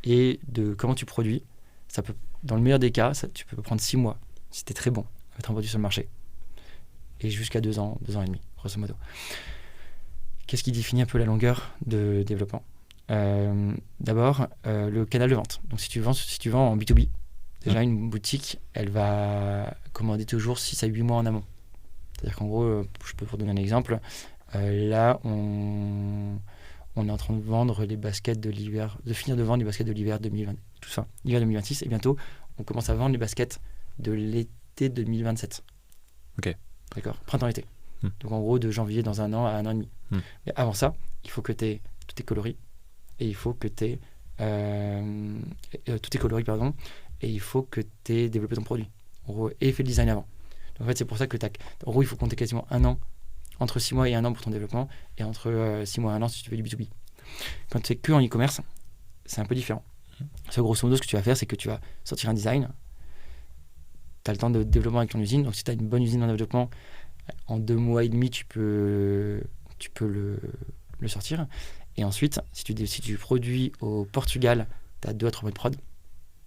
Speaker 1: et de comment tu produis, ça peut, dans le meilleur des cas, tu peux prendre 6 mois, si tu es très bon, à mettre un produit sur le marché. Et jusqu'à 2 ans, 2 ans et demi, grosso modo. Qu'est-ce qui définit un peu la longueur de développement? D'abord, le canal de vente. Donc si tu vends en B2B, déjà une boutique, elle va commander toujours 6 à 8 mois en amont. C'est-à-dire qu'en gros, je peux vous donner un exemple. Là, on est en train de vendre les baskets de l'hiver, de finir de vendre les baskets de l'hiver 2020, tout ça, l'hiver 2026, et bientôt, on commence à vendre les baskets de l'été 2027.
Speaker 2: Ok.
Speaker 1: D'accord, printemps-été. Donc en gros, de janvier dans 1 an à 1 an et demi. Mais avant ça, il faut que tu aies tous tes coloris, et il faut que tu aies tous tes coloris, pardon, et il faut que tu aies développé ton produit. En gros, et fait le design avant. Donc, en fait, c'est pour ça que en gros, il faut compter quasiment 1 an, entre 6 mois et 1 an pour ton développement, et entre 6 mois et 1 an si tu fais du B2B. Quand tu fais que en e-commerce, c'est un peu différent. Parce que grosso modo, ce que tu vas faire, c'est que tu vas sortir un design, tu as le temps de développement avec ton usine, donc si tu as une bonne usine en développement, en 2 mois et demi, tu peux le sortir. Et ensuite, si tu produis au Portugal, tu as 2 à 3 mois de prod,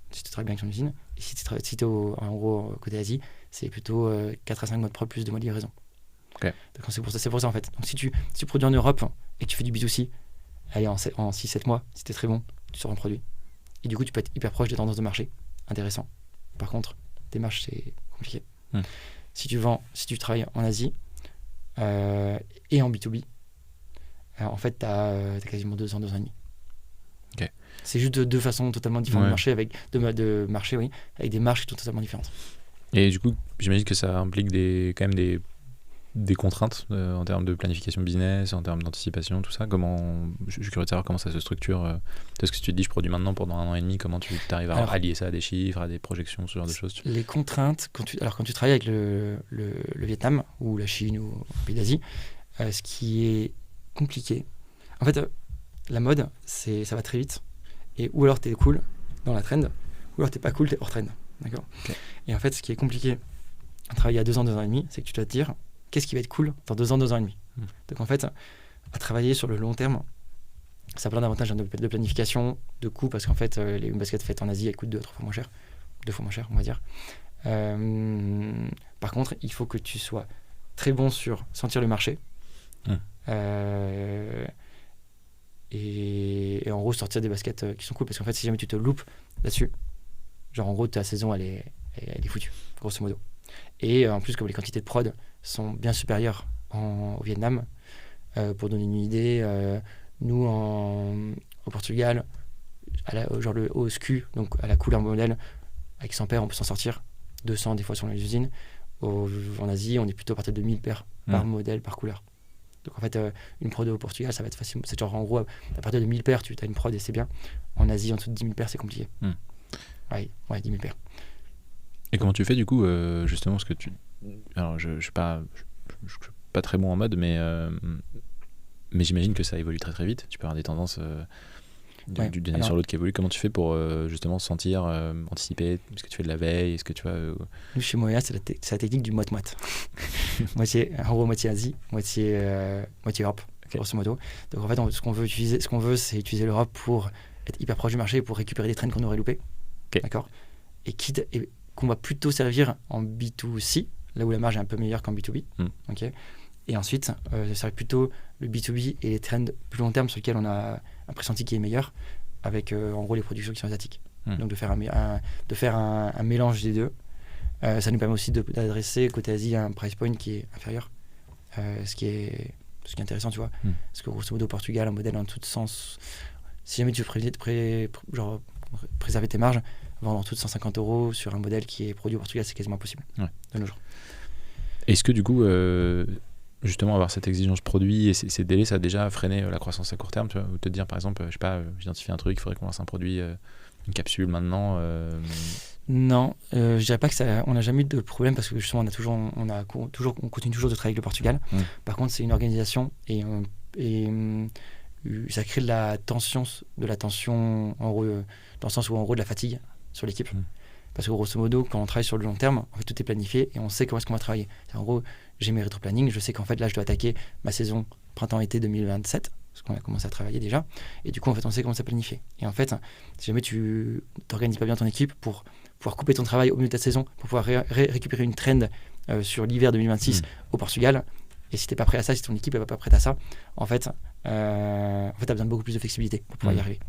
Speaker 1: si tu travailles bien avec ton usine. Et si tu es en gros côté Asie, c'est plutôt 4 à 5 mois de prod plus 2 mois de livraison.
Speaker 2: Okay.
Speaker 1: Donc c'est pour ça en fait. Donc si tu produis en Europe et que tu fais du B2C, allez, en 6-7 mois, si tu es très bon, tu sors un produit. Et du coup, tu peux être hyper proche des tendances de marché. Intéressant. Par contre, tes marges, c'est compliqué. Si tu travailles en Asie et en B2B, en fait, tu as quasiment 2 ans, 2 ans et demi.
Speaker 2: Okay.
Speaker 1: C'est juste 2 façons totalement différentes de marché, avec des marges qui sont totalement différentes.
Speaker 2: Et du coup, j'imagine que ça implique quand même des contraintes en termes de planification business, en termes d'anticipation, tout ça. Je suis curieux de savoir comment ça se structure. Est-ce que tu te dis je produis maintenant pendant 1 an et demi, comment tu arrives à allier ça à des chiffres, à des projections, ce genre de choses? Les
Speaker 1: contraintes, quand tu travailles avec le Vietnam ou la Chine ou un pays d'Asie, ce qui est compliqué, en fait, la mode, ça va très vite. Et ou alors t'es cool dans la trend, ou alors t'es pas cool, t'es hors trend. D'accord. Okay. Et en fait, ce qui est compliqué à travailler à 2 ans, 2 ans et demi, c'est que tu dois te dire qu'est-ce qui va être cool dans 2 ans, 2 ans et demi. Donc en fait, à travailler sur le long terme, ça a plein d'avantages de planification, de coûts, parce qu'en fait, les baskets faites en Asie, elles coûtent 2 à 3 fois moins cher. 2 fois moins cher, on va dire. Par contre, il faut que tu sois très bon sur sentir le marché. Et en gros, sortir des baskets qui sont cool, parce qu'en fait, si jamais tu te loupes là-dessus, genre en gros, ta saison, elle est foutue, grosso modo. Et en plus, comme les quantités de prod sont bien supérieures au Vietnam, pour donner une idée, nous, au Portugal, genre le haut SKU, donc à la couleur modèle, avec 100 paires, on peut s'en sortir, 200 des fois sur les usines. En Asie, on est plutôt à partir de 1000 paires par modèle, par couleur. Donc en fait, une prod au Portugal, ça va être facile. C'est genre en gros, à partir de 1000 paires, tu as une prod et c'est bien. En Asie, en dessous de 10 000 paires, c'est compliqué. Ouais, 10 000 paires.
Speaker 2: Et comment tu fais du coup, justement, parce que alors je suis pas très bon en mode, mais j'imagine que ça évolue très très vite. Tu peux avoir des tendances. d'une année sur l'autre qui évolue. Comment tu fais pour justement sentir, anticiper? Est-ce que tu fais de la veille? Est-ce que tu vas
Speaker 1: Nous, chez Moya, c'est la technique du moite-moite. moitié Asie, moitié Europe, grosso modo. Donc en fait, ce qu'on veut, c'est utiliser l'Europe pour être hyper proche du marché, pour récupérer des trends qu'on aurait loupés. D'accord. Et qu'on va plutôt servir en B2C, là où la marge est un peu meilleure qu'en B2B. Ok. Et ensuite, ça serait plutôt le B2B et les trends plus long terme sur lesquels on a un pressenti qui est meilleur, avec en gros les productions qui sont asiatiques. Donc de faire un mélange des deux. Ça nous permet aussi d'adresser côté Asie un price point qui est inférieur, ce qui est intéressant, tu vois. Parce que grosso modo, au Portugal, un modèle en tout sens, si jamais tu veux préserver tes marges, vendre en tout de 150 € sur un modèle qui est produit au Portugal, c'est quasiment impossible de nos jours.
Speaker 2: Est-ce que du coup, justement, avoir cette exigence produit et ces délais, ça a déjà freiné la croissance à court terme, tu vois, ou te dire par exemple, je sais pas, j'identifie un truc, il faudrait qu'on lance un produit, une capsule maintenant
Speaker 1: Non, je dirais pas que ça. On n'a jamais eu de problème parce que justement on continue toujours de travailler avec le Portugal. Par contre, c'est une organisation et ça crée de la tension en gros, dans le sens où en gros de la fatigue sur l'équipe. Parce que grosso modo, quand on travaille sur le long terme, en fait, tout est planifié et on sait comment est-ce qu'on va travailler. En gros, j'ai mes rétro-planning, je sais qu'en fait là, je dois attaquer ma saison printemps-été 2027, parce qu'on a commencé à travailler déjà. Et du coup, en fait, on sait comment ça planifier. Et en fait, si jamais tu t'organises pas bien ton équipe pour pouvoir couper ton travail au milieu de ta saison, pour pouvoir récupérer une trend sur l'hiver 2026 au Portugal, et si t'es pas prêt à ça, si ton équipe n'est pas prête à ça, en fait, t'as besoin de beaucoup plus de flexibilité pour pouvoir y arriver.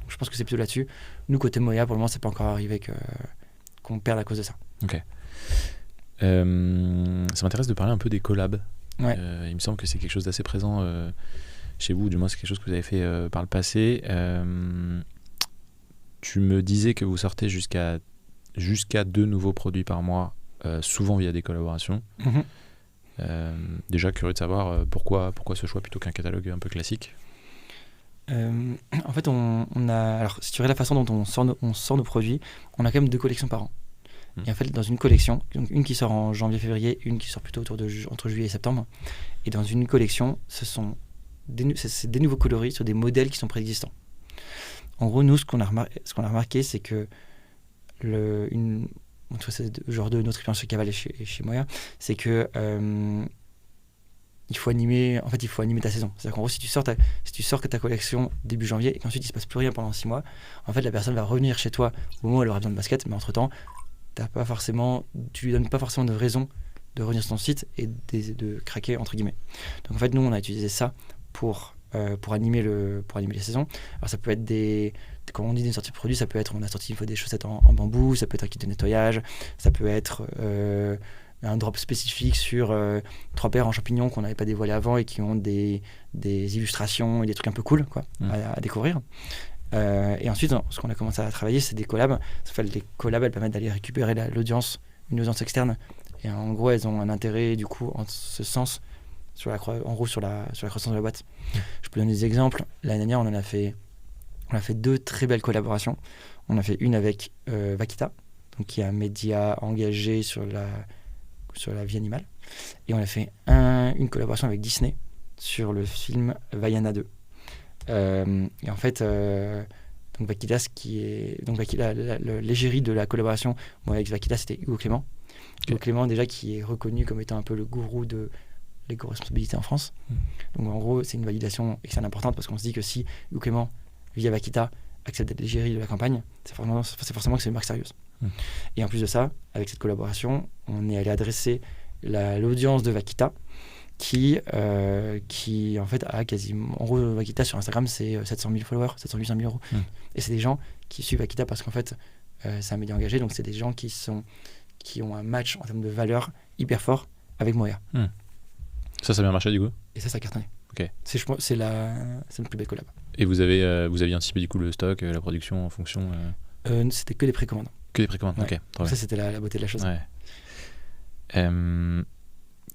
Speaker 1: Donc, je pense que c'est plutôt là-dessus. Nous, côté Moya, pour le moment, c'est pas encore arrivé qu'on perde à cause de ça.
Speaker 2: Ok. Ça m'intéresse de parler un peu des collabs. Il me semble que c'est quelque chose d'assez présent chez vous, du moins c'est quelque chose que vous avez fait par le passé. Tu me disais que vous sortez jusqu'à 2 nouveaux produits par mois, souvent via des collaborations. Déjà curieux de savoir pourquoi ce choix plutôt qu'un catalogue un peu classique.
Speaker 1: En fait, alors si tu regardes la façon dont on sort nos produits, on a quand même 2 collections par an. Et en fait, dans une collection, donc une qui sort en janvier-février, une qui sort plutôt entre juillet et septembre. Et dans une collection, c'est des nouveaux coloris sur des modèles qui sont préexistants. En gros, nous, ce qu'on a remarqué, c'est que c'est genre de notre expérience chez Caval et chez Moya, c'est que il faut animer ta saison. C'est-à-dire qu'en gros, si tu sors que ta collection début janvier et qu'ensuite il se passe plus rien pendant 6 mois, en fait, la personne va revenir chez toi au moment où elle aura besoin de basket, mais entre-temps, tu lui donnes pas forcément de raison de revenir sur ton site et de craquer entre guillemets. Donc en fait, nous, on a utilisé ça pour animer les saisons. Alors ça peut être quand on dit des sorties de produits, ça peut être on a sorti une fois des chaussettes en bambou, ça peut être un kit de nettoyage, ça peut être un drop spécifique sur 3 paires en champignons qu'on n'avait pas dévoilé avant et qui ont des illustrations et des trucs un peu cool à découvrir. Et ensuite, ce qu'on a commencé à travailler, c'est des collabs. Les collabs, elles permettent d'aller récupérer une audience externe. Et en gros, elles ont un intérêt, du coup, en ce sens, sur la croissance de la boîte. Je peux donner des exemples. L'année dernière, on a fait 2 très belles collaborations. On a fait une avec Vaquita, donc qui est un média engagé sur la vie animale. Et on a fait une collaboration avec Disney sur le film Vaiana 2. Et en fait, donc Vaquita, l'égérie de la collaboration avec Vaquita, c'était Hugo Clément. Hugo Clément, déjà, qui est reconnu comme étant un peu le gourou de l'éco-responsabilité en France. Donc en gros, c'est une validation extrêmement importante parce qu'on se dit que si Hugo Clément, via Vaquita, accepte d'être l'égérie de la campagne, c'est forcément que c'est une marque sérieuse. Et en plus de ça, avec cette collaboration, on est allé adresser l'audience de Vaquita qui en fait a quasiment, en gros, Vaquita sur Instagram, c'est 700 000 followers, 800 000 euros. Et c'est des gens qui suivent Vaquita parce qu'en fait c'est un média engagé, donc c'est des gens qui ont un match en termes de valeur hyper fort avec Moya.
Speaker 2: Ça a bien marché du coup.
Speaker 1: Et ça a cartonné.
Speaker 2: Okay.
Speaker 1: C'est notre plus belle collab.
Speaker 2: Et vous aviez anticipé du coup le stock, la production en fonction
Speaker 1: C'était que des précommandes.
Speaker 2: Que des précommandes, ok.
Speaker 1: Donc ça, c'était la beauté de la chose.
Speaker 2: Ouais.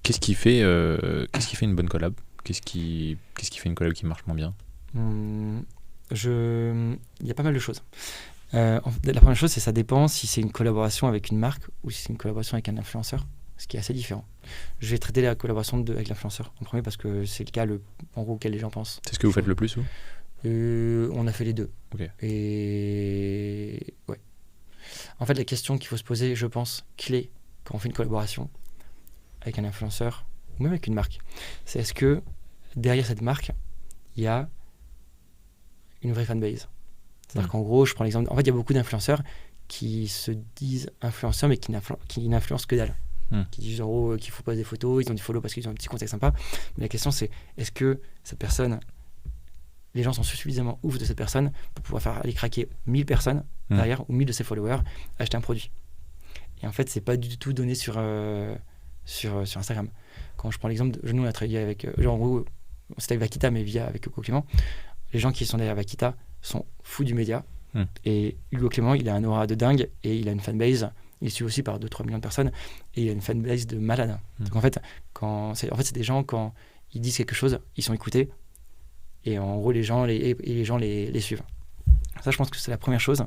Speaker 2: Qu'est-ce qui fait une bonne collab? Qu'est-ce qui fait une collab qui marche moins bien?
Speaker 1: Il y a pas mal de choses. La première chose, c'est ça dépend si c'est une collaboration avec une marque ou si c'est une collaboration avec un influenceur, ce qui est assez différent. Je vais traiter la collaboration avec l'influenceur en premier parce que c'est le cas en gros auquel les gens pensent.
Speaker 2: C'est ce que vous faites le plus ou
Speaker 1: On a fait les deux.
Speaker 2: Ok.
Speaker 1: Et ouais. En fait, la question qu'il faut se poser, je pense, clé, quand on fait une collaboration avec un influenceur, ou même avec une marque, c'est est-ce que derrière cette marque, il y a une vraie fanbase. C'est-à-dire qu'en gros, je prends l'exemple, en fait, il y a beaucoup d'influenceurs qui se disent influenceurs, mais qui n'influencent que dalle. Qui disent en gros qu'il faut poser des photos, ils ont des follow parce qu'ils ont un petit contexte sympa. Mais la question, c'est est-ce que cette personne, les gens sont suffisamment ouf de cette personne pour pouvoir faire aller craquer 1000 personnes derrière ou 1000 de ses followers acheter un produit. Et en fait, c'est pas du tout donné sur Instagram. Quand je prends l'exemple, nous on a travaillé avec, genre en gros, c'était avec Vaquita, mais avec Hugo Clément. Les gens qui sont derrière Vaquita sont fous du média. Et Hugo Clément, il a un aura de dingue et il a une fanbase. Il est suivi aussi par 2-3 millions de personnes et il a une fanbase de malade. Donc en fait, c'est des gens, quand ils disent quelque chose, ils sont écoutés. Et en gros, les gens les suivent. Ça, je pense que c'est la première chose.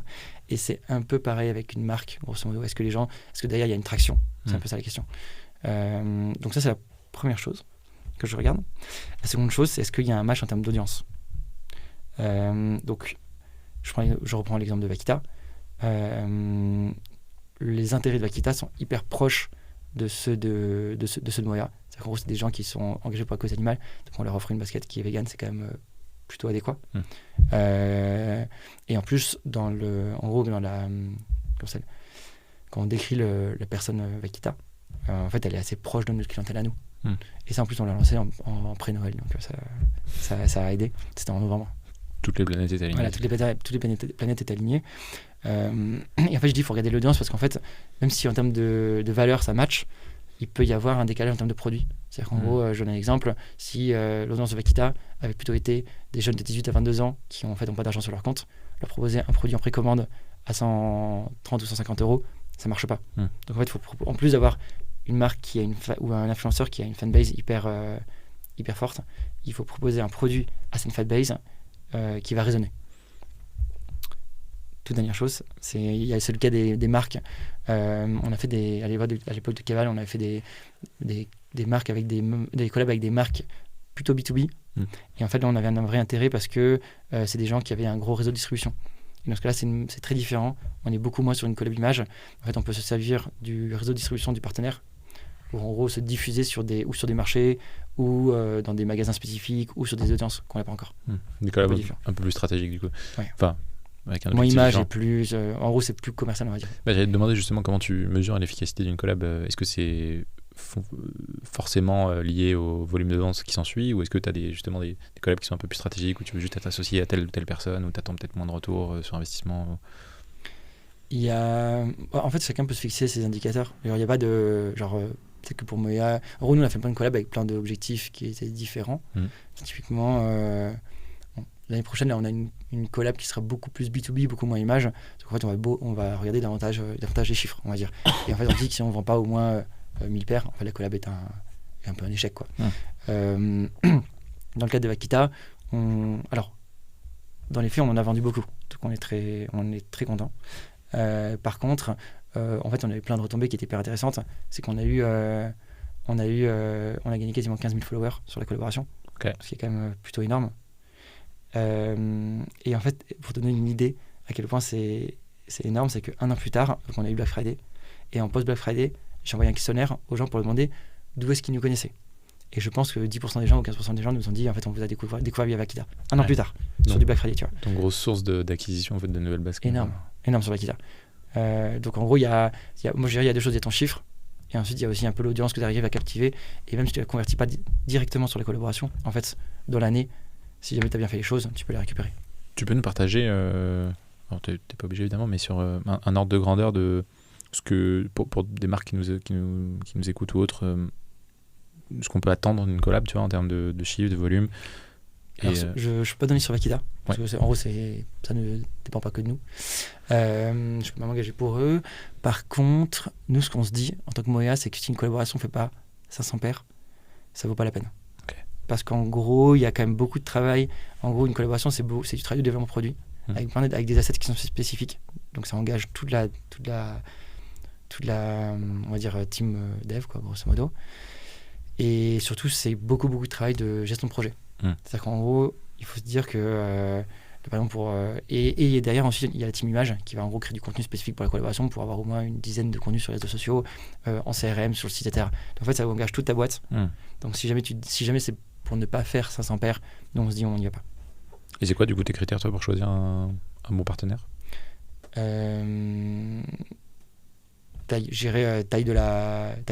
Speaker 1: Et c'est un peu pareil avec une marque, grosso modo. Est-ce que derrière, il y a une traction ? C'est un peu ça la question. Donc ça, c'est la première chose que je regarde. La seconde chose, c'est est-ce qu'il y a un match en termes d'audience ? Donc, je reprends l'exemple de Vaquita. Les intérêts de Vaquita sont hyper proches de ceux de Moya. C'est-à-dire qu'en gros, c'est des gens qui sont engagés pour la cause animale. Donc, on leur offre une basket qui est végane, c'est quand même plutôt adéquat. Et en plus, quand on décrit la personne Vaquita, en fait, elle est assez proche de notre clientèle à nous. Et ça, en plus, on l'a lancé en pré-Noël. Donc, ça a aidé. C'était en novembre.
Speaker 2: Toutes les planètes étaient alignées.
Speaker 1: Voilà, toutes les planètes étaient alignées. Et en fait, je dis qu'il faut regarder l'audience parce qu'en fait, même si en termes de valeur ça match, il peut y avoir un décalage en termes de produits. C'est-à-dire qu'en gros, je donne un exemple, si l'audience de Vaquita avait plutôt été des jeunes de 18 à 22 ans qui en fait n'ont pas d'argent sur leur compte, leur proposer un produit en précommande à 130 ou 150 euros, ça marche pas. Donc en fait, il faut en plus d'avoir une marque ou un influenceur qui a une fanbase hyper forte, il faut proposer un produit à cette fanbase qui va résonner. Toute dernière chose, c'est le cas des marques. On a fait à l'époque de Caval, on avait fait des marques avec des collabs avec des marques plutôt B2B. Et en fait, là, on avait un vrai intérêt parce que c'est des gens qui avaient un gros réseau de distribution. Et dans ce cas-là, c'est très différent. On est beaucoup moins sur une collab image. En fait, on peut se servir du réseau de distribution du partenaire pour en gros se diffuser sur des marchés ou dans des magasins spécifiques ou sur des audiences qu'on n'a pas encore.
Speaker 2: Des collabs un peu plus stratégiques du coup.
Speaker 1: Ouais.
Speaker 2: Enfin, avec un
Speaker 1: moins image et plus en gros c'est plus commercial, on va dire.
Speaker 2: J'allais te demander justement comment tu mesures l'efficacité d'une collab. Est-ce que c'est forcément lié au volume de vente qui s'ensuit, ou est-ce que tu as des collabs qui sont un peu plus stratégiques où tu veux juste être associé à telle ou telle personne, ou tu attends peut-être moins de retour sur investissement?
Speaker 1: En fait, chacun peut se fixer ses indicateurs. Il n'y a pas de peut-être que pour Moya, en gros, nous on a fait plein de collabs avec plein d'objectifs qui étaient différents. Typiquement l'année prochaine, là, on a une collab qui sera beaucoup plus B2B, beaucoup moins image. Donc en fait, on va regarder davantage les chiffres, on va dire. Et en fait, on dit que si on ne vend pas au moins 1000 paires, en fait, la collab est un peu un échec, quoi. Dans le cas de Vaquita, alors, dans les faits, on en a vendu beaucoup. Donc on est très content. Par contre, en fait, on a eu plein de retombées qui étaient hyper intéressantes. C'est qu'on a gagné quasiment 15 000 followers sur la collaboration, ce qui est quand même plutôt énorme. Et en fait, pour donner une idée à quel point c'est énorme, c'est qu'un an plus tard, donc on a eu Black Friday, et en post-Black Friday, j'ai envoyé un questionnaire aux gens pour leur demander d'où est-ce qu'ils nous connaissaient. Et je pense que 10% des gens ou 15% des gens nous ont dit en fait on vous a découvert via Vaquita. Un an plus tard, sur du Black Friday, tu vois.
Speaker 2: Donc grosse source d'acquisition en fait, de nouvelles baskets.
Speaker 1: Énorme sur Vaquita. Donc en gros, moi je dirais il y a deux choses, il y a ton chiffre, et ensuite il y a aussi un peu l'audience que tu arrives à captiver, et même si tu ne la convertis pas directement sur les collaborations, en fait, dans l'année, si jamais tu as bien fait les choses, tu peux les récupérer. Tu
Speaker 2: peux nous partager, alors tu n'es pas obligé évidemment, mais sur un ordre de grandeur de ce que, pour des marques qui nous écoutent ou autres, ce qu'on peut attendre d'une collab, tu vois, en termes de chiffre, de volume.
Speaker 1: Alors, je ne peux pas donner sur Vaquita, parce que en gros, ça ne dépend pas que de nous. Je ne peux pas m'engager pour eux. Par contre, nous, ce qu'on se dit en tant que Moya, c'est que si une collaboration ne fait pas 500 paires, ça ne vaut pas la peine. Parce qu'en gros, il y a quand même beaucoup de travail. En gros, une collaboration, c'est du travail de développement produit, avec des assets qui sont spécifiques. Donc ça engage toute la on va dire, team dev, quoi, grosso modo. Et surtout, c'est beaucoup de travail de gestion de projet. C'est-à-dire qu'en gros, il faut se dire que, par exemple, et derrière, ensuite, il y a la team image qui va en gros créer du contenu spécifique pour la collaboration pour avoir au moins une dizaine de contenus sur les réseaux sociaux, en CRM, sur le site, etc. Donc, en fait, ça engage toute ta boîte. Donc, si jamais c'est pour ne pas faire 500 paires, nous, on se dit, on n'y va pas.
Speaker 2: Et c'est quoi, du coup, tes critères, toi, pour choisir un bon partenaire ?
Speaker 1: Taille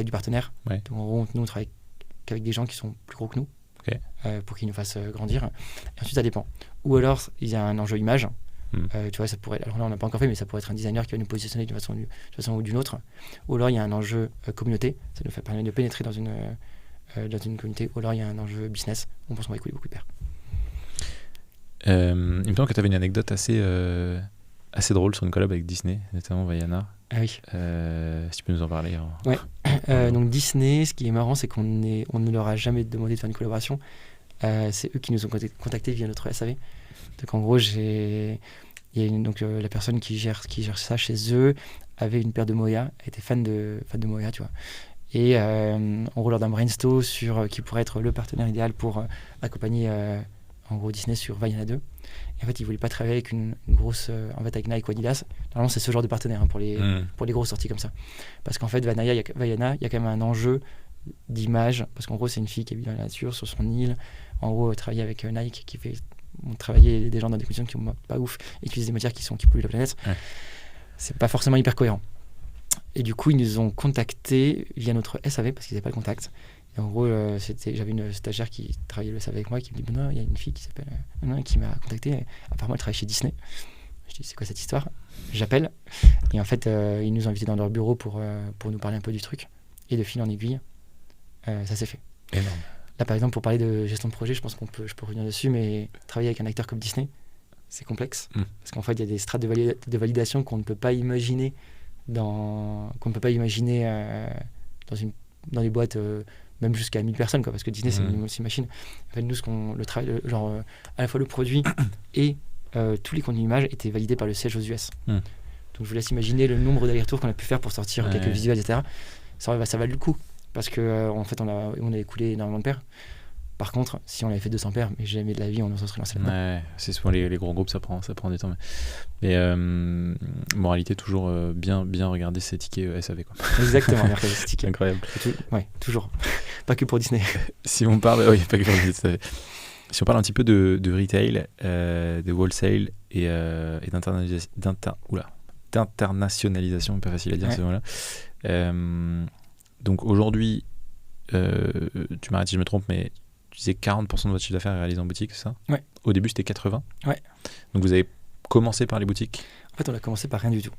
Speaker 1: du partenaire.
Speaker 2: Ouais.
Speaker 1: Donc, en gros, nous, on travaille qu'avec des gens qui sont plus gros que nous. Pour qu'ils nous fassent grandir. Et ensuite, ça dépend. Ou alors, il y a un enjeu image. Tu vois, ça pourrait. Alors là, on n'a pas encore fait, mais ça pourrait être un designer qui va nous positionner d'une façon ou d'une autre. Ou alors, il y a un enjeu communauté. Ça nous permet de pénétrer dans une communauté. Ou alors, il y a un enjeu business. On pense qu'on va écouler beaucoup de paires.
Speaker 2: Il me semble que tu avais une anecdote assez drôle sur une collab avec Disney, notamment Vaiana.
Speaker 1: Ah oui.
Speaker 2: Si tu peux nous en parler.
Speaker 1: Ouais. Donc Disney, ce qui est marrant, c'est qu'on ne leur a jamais demandé de faire une collaboration. C'est eux qui nous ont contactés via notre SAV. Donc en gros, la personne qui gère ça chez eux avait une paire de Moya, elle était fan de Moya, tu vois. Et en gros, lors d'un brainstorm sur qui pourrait être le partenaire idéal pour accompagner en gros Disney sur Vaiana 2. Et en fait, ils voulaient pas travailler avec une grosse, avec Nike ou Adidas. Normalement, c'est ce genre de partenaire pour les grosses sorties comme ça. Parce qu'en fait, Vaiana, il y a quand même un enjeu d'image, parce qu'en gros, c'est une fille qui vit dans la nature, sur son île. En gros, travailler avec Nike, qui fait travailler des gens dans des conditions qui sont pas ouf, et qui utilisent des matières qui polluent la planète. C'est pas forcément hyper cohérent. Et du coup, ils nous ont contactés via notre SAV, parce qu'ils n'avaient pas le contact. Et en gros, j'avais une stagiaire qui travaillait le SAV avec moi, qui me dit il y a une fille qui s'appelle qui m'a contacté. Apparemment, elle travaille chez Disney. Je dis c'est quoi cette histoire ? J'appelle. Et en fait, ils nous ont invités dans leur bureau pour nous parler un peu du truc. Et de fil en aiguille, ça s'est fait.
Speaker 2: Énorme.
Speaker 1: Là, par exemple, pour parler de gestion de projet, je pense je peux revenir dessus, mais travailler avec un acteur comme Disney, c'est complexe. Parce qu'en fait, il y a des strates de validation qu'on ne peut pas imaginer dans les boîtes, même jusqu'à 1000 personnes, quoi, parce que Disney, c'est une machine. En fait, nous, à la fois le produit et tous les contenus images étaient validés par le siège aux US. Donc, je vous laisse imaginer le nombre d'allers-retours qu'on a pu faire pour sortir quelques visuels, etc. Ça valait le coup. Parce qu'en fait, on a écoulé énormément de paires. Par contre, si on avait fait 200 paires, mais jamais de la vie, on se serait lancé là-dedans.
Speaker 2: Ouais, c'est souvent les gros groupes, ça prend du temps. Mais moralité, toujours bien regarder ses tickets SAV. Quoi.
Speaker 1: Exactement, regarder ses tickets.
Speaker 2: Incroyable.
Speaker 1: Ouais, toujours. Pas que pour Disney.
Speaker 2: Si on parle, pas que pour Disney. Si on parle un petit peu de retail, de wholesale et d'internationalisation, pas facile à dire ce mot-là. Donc aujourd'hui, tu m'arrêtes si je me trompe, mais tu disais 40% de votre chiffre d'affaires est réalisé en boutique, c'est ça ?
Speaker 1: Ouais.
Speaker 2: Au début, c'était 80 ?
Speaker 1: Ouais.
Speaker 2: Donc vous avez commencé par les boutiques ?
Speaker 1: En fait, on a commencé par rien du tout.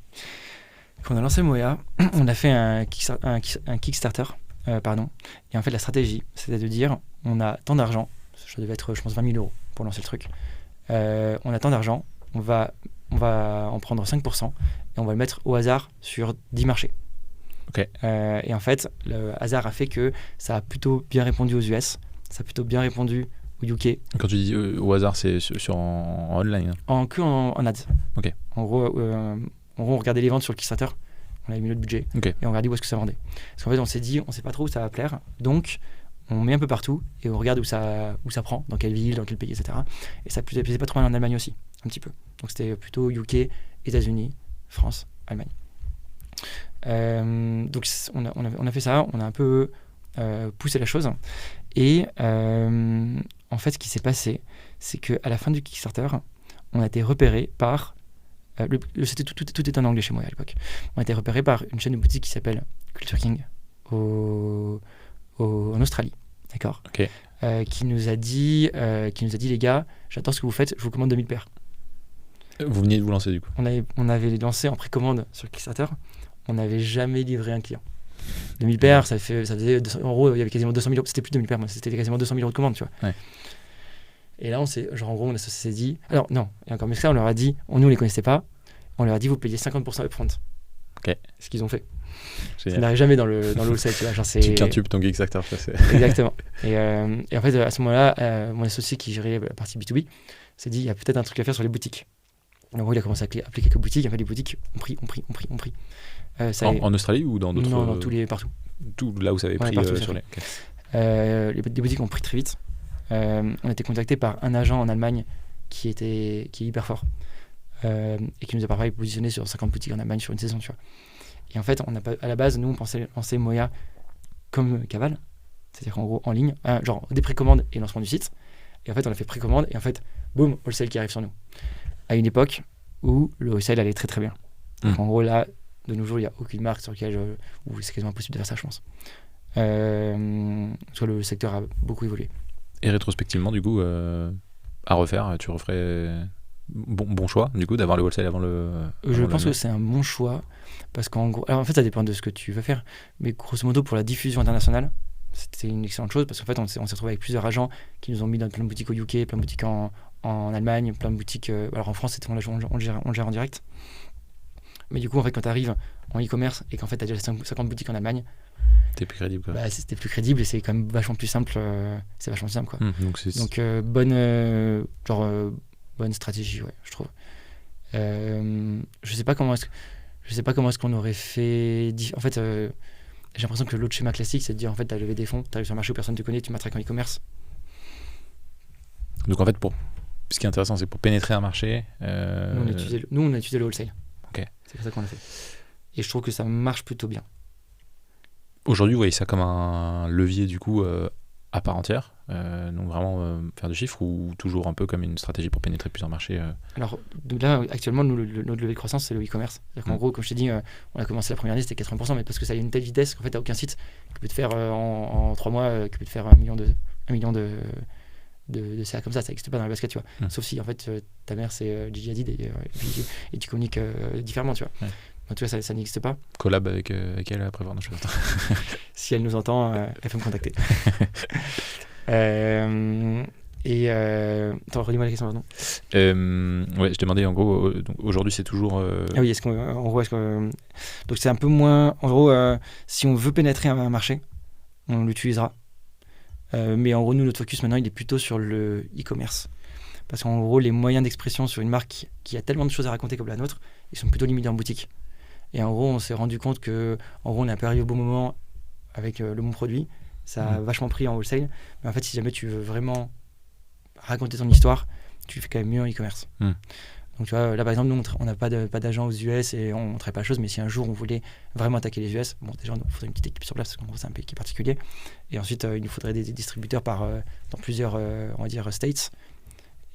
Speaker 1: Quand on a lancé Moya, on a fait un Kickstarter, et en fait, la stratégie, c'était de dire, on a tant d'argent, ça devait être, je pense, 20 000 € pour lancer le truc. On a tant d'argent, on va en prendre 5% et on va le mettre au hasard sur 10 marchés.
Speaker 2: Okay.
Speaker 1: Et en fait, le hasard a fait que ça a plutôt bien répondu aux US, ça a plutôt bien répondu au UK.
Speaker 2: Quand tu dis au hasard, c'est en online hein.
Speaker 1: En ads.
Speaker 2: Okay.
Speaker 1: En gros, on regardait les ventes sur le Kickstarter, on avait mis le budget, et on regardait où est-ce que ça vendait. Parce qu'en fait, on s'est dit, on sait pas trop où ça va plaire, donc on met un peu partout et on regarde où ça prend, dans quelle ville, dans quel pays, etc. Et ça plaisait pas trop mal en Allemagne aussi, un petit peu. Donc c'était plutôt UK, États-Unis, France, Allemagne. Donc on a fait ça, on a un peu poussé la chose. Et en fait, ce qui s'est passé, c'est qu'à la fin du Kickstarter, on a été repéré par... tout était en anglais chez moi à l'époque. On a été repéré par une chaîne de boutique qui s'appelle Culture King en Australie. D'accord.
Speaker 2: Okay.
Speaker 1: Qui nous a dit, les gars, j'adore ce que vous faites, je vous commande 2000 paires.
Speaker 2: Vous veniez de vous lancer du coup.
Speaker 1: On avait lancé en précommande sur Kickstarter, on n'avait jamais livré un client. 2000 paires, ça faisait 200 €, il y avait quasiment 200 000 €, c'était plus de 2000 paires, c'était quasiment 200 000 € de commande, tu vois.
Speaker 2: Ouais.
Speaker 1: Et là, on s'est dit, alors non, et encore mieux que ça, on leur a dit, nous on les connaissait pas, on leur a dit vous payez 50% upfront.
Speaker 2: Ok.
Speaker 1: Ce qu'ils ont fait.
Speaker 2: Génial.
Speaker 1: Ça n'arrive jamais dans le wholesale, tu vois. Genre,
Speaker 2: tu quintuples ton Kickstarter.
Speaker 1: Exactement. Et en fait, à ce moment-là, mon associé qui gérait la partie B2B s'est dit il y a peut-être un truc à faire sur les boutiques. En gros, il a commencé à appeler quelques boutiques. En fait, les boutiques ont pris.
Speaker 2: En Australie ou dans d'autres...
Speaker 1: Non, partout.
Speaker 2: Tout là où ça avait pris
Speaker 1: partout,
Speaker 2: sur les... Okay.
Speaker 1: Les boutiques ont pris très vite. on a été contacté par un agent en Allemagne qui est hyper fort et qui nous a pareil positionné sur 50 boutiques en Allemagne sur une saison, tu vois. Et en fait, à la base, nous, on pensait lancer Moya comme Caval, c'est-à-dire en gros en ligne, genre des précommandes et lancement du site. Et en fait, on a fait précommande et en fait, boum, wholesale qui arrive sur nous. À une époque où le wholesale allait très très bien. Donc en gros, là, de nos jours, il n'y a aucune marque sur laquelle où c'est quasiment impossible de faire ça, je pense. Soit le secteur a beaucoup évolué.
Speaker 2: Et rétrospectivement, du coup, à refaire, tu referais bon choix, du coup, d'avoir le wholesale avant le...
Speaker 1: Je pense que c'est un bon choix, parce qu'en gros... Alors en fait, ça dépend de ce que tu veux faire, mais grosso modo, pour la diffusion internationale, c'était une excellente chose, parce qu'en fait, on s'est retrouvé avec plusieurs agents qui nous ont mis dans plein de boutiques au UK, plein de boutiques en Allemagne, plein de boutiques... alors en France, on le gère en direct. Mais du coup, en fait, quand tu arrives en e-commerce et qu'en fait, tu as déjà 50 boutiques en Allemagne,
Speaker 2: t'es plus crédible, quoi.
Speaker 1: C'était plus crédible et c'est quand même vachement plus simple. C'est vachement plus simple, quoi.
Speaker 2: Donc
Speaker 1: bonne stratégie, ouais, je trouve. Je sais pas comment est-ce qu'on aurait fait. En fait, j'ai l'impression que l'autre schéma classique, c'est de dire en fait, t'as levé des fonds, t'arrives sur un marché où personne te connaît, tu m'attraques en e-commerce.
Speaker 2: Donc en fait, ce qui est intéressant, c'est pour pénétrer un marché.
Speaker 1: Nous, on a utilisé le wholesale.
Speaker 2: Ok.
Speaker 1: C'est pour ça qu'on a fait. Et je trouve que ça marche plutôt bien.
Speaker 2: Aujourd'hui, vous voyez ça comme un levier du coup à part entière, donc vraiment faire du chiffre, ou toujours un peu comme une stratégie pour pénétrer plusieurs marchés
Speaker 1: Alors là, actuellement, notre levier de croissance, c'est le e-commerce. C'est-à-dire qu'en gros, comme je t'ai dit, on a commencé la première année, c'était 80%, mais parce que ça a une telle vitesse qu'en fait, t'as aucun site qui peut te faire en 3 mois, qui peut te faire 1 million de CA comme ça n'existe pas dans la basket, tu vois. Sauf si en fait ta mère c'est Gigi Hadid et tu communiques différemment, tu vois. En tout cas, ça n'existe pas.
Speaker 2: Collab avec elle après voir nos choses.
Speaker 1: Si elle nous entend, elle peut me contacter. Attends, redis-moi la question, pardon.
Speaker 2: Ouais, je te demandais en gros, donc aujourd'hui c'est toujours.
Speaker 1: Ah oui, donc c'est un peu moins. En gros, si on veut pénétrer un marché, on l'utilisera. Mais en gros, nous, notre focus maintenant, il est plutôt sur le e-commerce. Parce qu'en gros, les moyens d'expression sur une marque qui a tellement de choses à raconter comme la nôtre, ils sont plutôt limités en boutique. Et en gros, on s'est rendu compte que, en gros, on a pas arrivé au bon moment avec le bon produit. Ça a vachement pris en wholesale. Mais en fait, si jamais tu veux vraiment raconter ton histoire, tu le fais quand même mieux en e-commerce. Donc, tu vois, là, par exemple, nous, on n'a pas d'agent aux US et on ne travaille pas la chose. Mais si un jour, on voulait vraiment attaquer les US, bon, déjà, il nous faudrait une petite équipe sur place parce qu'en gros, c'est un pays qui est particulier. Et ensuite, il nous faudrait des distributeurs dans plusieurs, on va dire, states.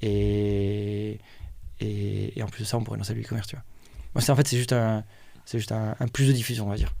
Speaker 1: Et en plus de ça, on pourrait lancer le e-commerce, tu vois. Moi, en fait, c'est juste un plus de diffusion, on va dire.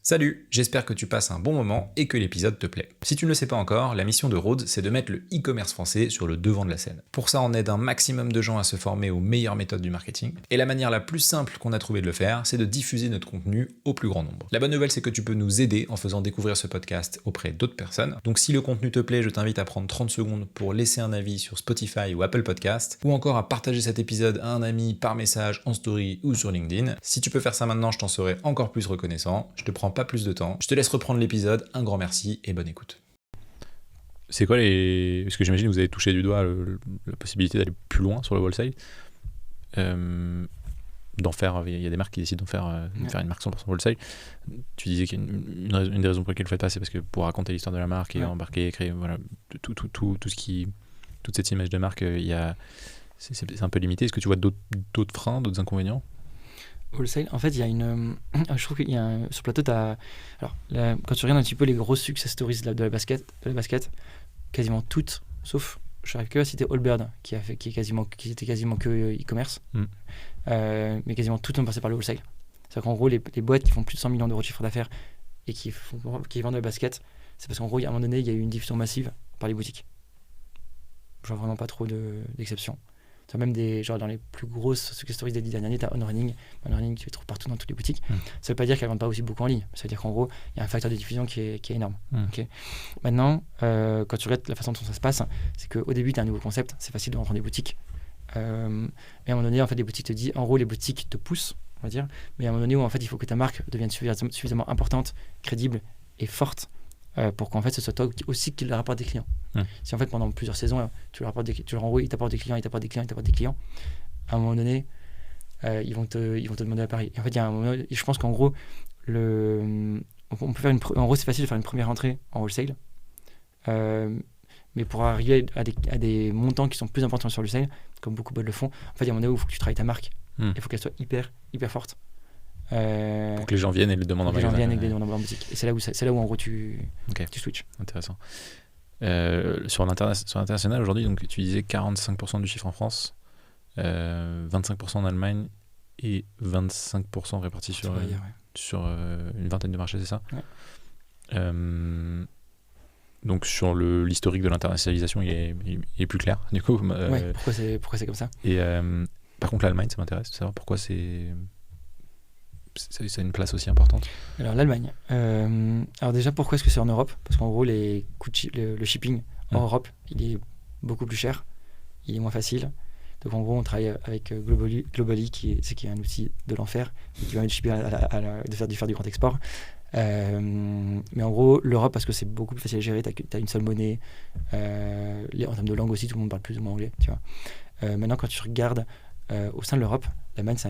Speaker 3: Salut, j'espère que tu passes un bon moment et que l'épisode te plaît. Si tu ne le sais pas encore, la mission de Rhodes, c'est de mettre le e-commerce français sur le devant de la scène. Pour ça, on aide un maximum de gens à se former aux meilleures méthodes du marketing. Et la manière la plus simple qu'on a trouvé de le faire, c'est de diffuser notre contenu au plus grand nombre. La bonne nouvelle, c'est que tu peux nous aider en faisant découvrir ce podcast auprès d'autres personnes. Donc si le contenu te plaît, je t'invite à prendre 30 secondes pour laisser un avis sur Spotify ou Apple Podcast, ou encore à partager cet épisode à un ami par message, en story ou sur LinkedIn. Si tu peux faire ça maintenant, je t'en serai encore plus reconnaissant. Je te prends pas plus de temps. Je te laisse reprendre l'épisode. Un grand merci et bonne écoute.
Speaker 2: C'est quoi parce que j'imagine que vous avez touché du doigt la possibilité d'aller plus loin sur le wholesale. D'en faire, il y a des marques qui décident faire une marque 100% wholesale. Tu disais qu'une des raisons pour lesquelles vous le faites pas, c'est parce que pour raconter l'histoire de la marque et embarquer, créer voilà, toute cette image de marque, c'est un peu limité. Est-ce que tu vois d'autres freins, d'autres inconvénients?
Speaker 1: Wholesale, en fait, il y a je trouve qu'il y a sur le plateau, alors quand tu regardes un petit peu les grosses success stories de la basket, quasiment toutes, sauf je n'arrive que à citer Allbird qui était quasiment que e-commerce, mais quasiment toutes ont passé par le wholesale. C'est-à-dire qu'en gros, les boîtes qui font plus de 100 millions d'euros de chiffre d'affaires et qui vendent de la basket, c'est parce qu'en gros, à un moment donné, il y a eu une diffusion massive par les boutiques. Je vois vraiment pas trop d'exceptions. Même dans les plus grosses success stories des 10 dernières années, tu as On Running, tu les trouves partout dans toutes les boutiques. Ça veut pas dire qu'elles vendent pas aussi beaucoup en ligne. Ça veut dire qu'en gros, il y a un facteur de diffusion qui est énorme. Okay. Maintenant, quand tu regardes la façon dont ça se passe, c'est qu'au début, tu as un nouveau concept, c'est facile de rentrer dans des boutiques. Mais à un moment donné, en fait, les boutiques te disent, en gros, les boutiques te poussent, on va dire, mais à un moment donné où en fait, il faut que ta marque devienne suffisamment importante, crédible et forte pour qu'en fait ce soit toi aussi qui le rapporte des clients. Si en fait pendant plusieurs saisons tu le renvoies, il t'apporte des clients, à un moment donné ils vont te demander à Paris. Et en fait il y a un moment, je pense qu'en gros on peut faire en gros c'est facile de faire une première entrée en wholesale, Mais pour arriver à des montants qui sont plus importants sur le sale, comme beaucoup de boîtes le font, en fait, il y a un moment où il faut que tu travailles ta marque. Il faut qu'elle soit hyper forte.
Speaker 2: Pour que les gens viennent et les demandent en magasin.
Speaker 1: Les gens viennent et les demandent en boutique. Et c'est là où en gros tu switches.
Speaker 2: Intéressant. Sur l'international aujourd'hui, donc tu disais 45% du chiffre en France, 25% en Allemagne et 25% répartis sur une vingtaine de marchés, c'est ça? Donc sur l'historique de l'internationalisation, il est plus clair du coup.
Speaker 1: Pourquoi c'est comme ça?
Speaker 2: Et par contre l'Allemagne, ça m'intéresse de savoir pourquoi c'est une place aussi importante.
Speaker 1: Alors l'Allemagne. Alors déjà, pourquoi est-ce que c'est en Europe? Parce qu'en gros, les coûts le shipping en Europe, il est beaucoup plus cher, il est moins facile. Donc en gros, on travaille avec Globally, qui est un outil de l'enfer, qui permet de shipper de faire du grand export. Mais en gros, l'Europe, parce que c'est beaucoup plus facile à gérer, t'as une seule monnaie. En termes de langue aussi, tout le monde parle plus ou moins anglais. Tu vois. Maintenant, quand tu regardes au sein de l'Europe, l'Allemagne, c'est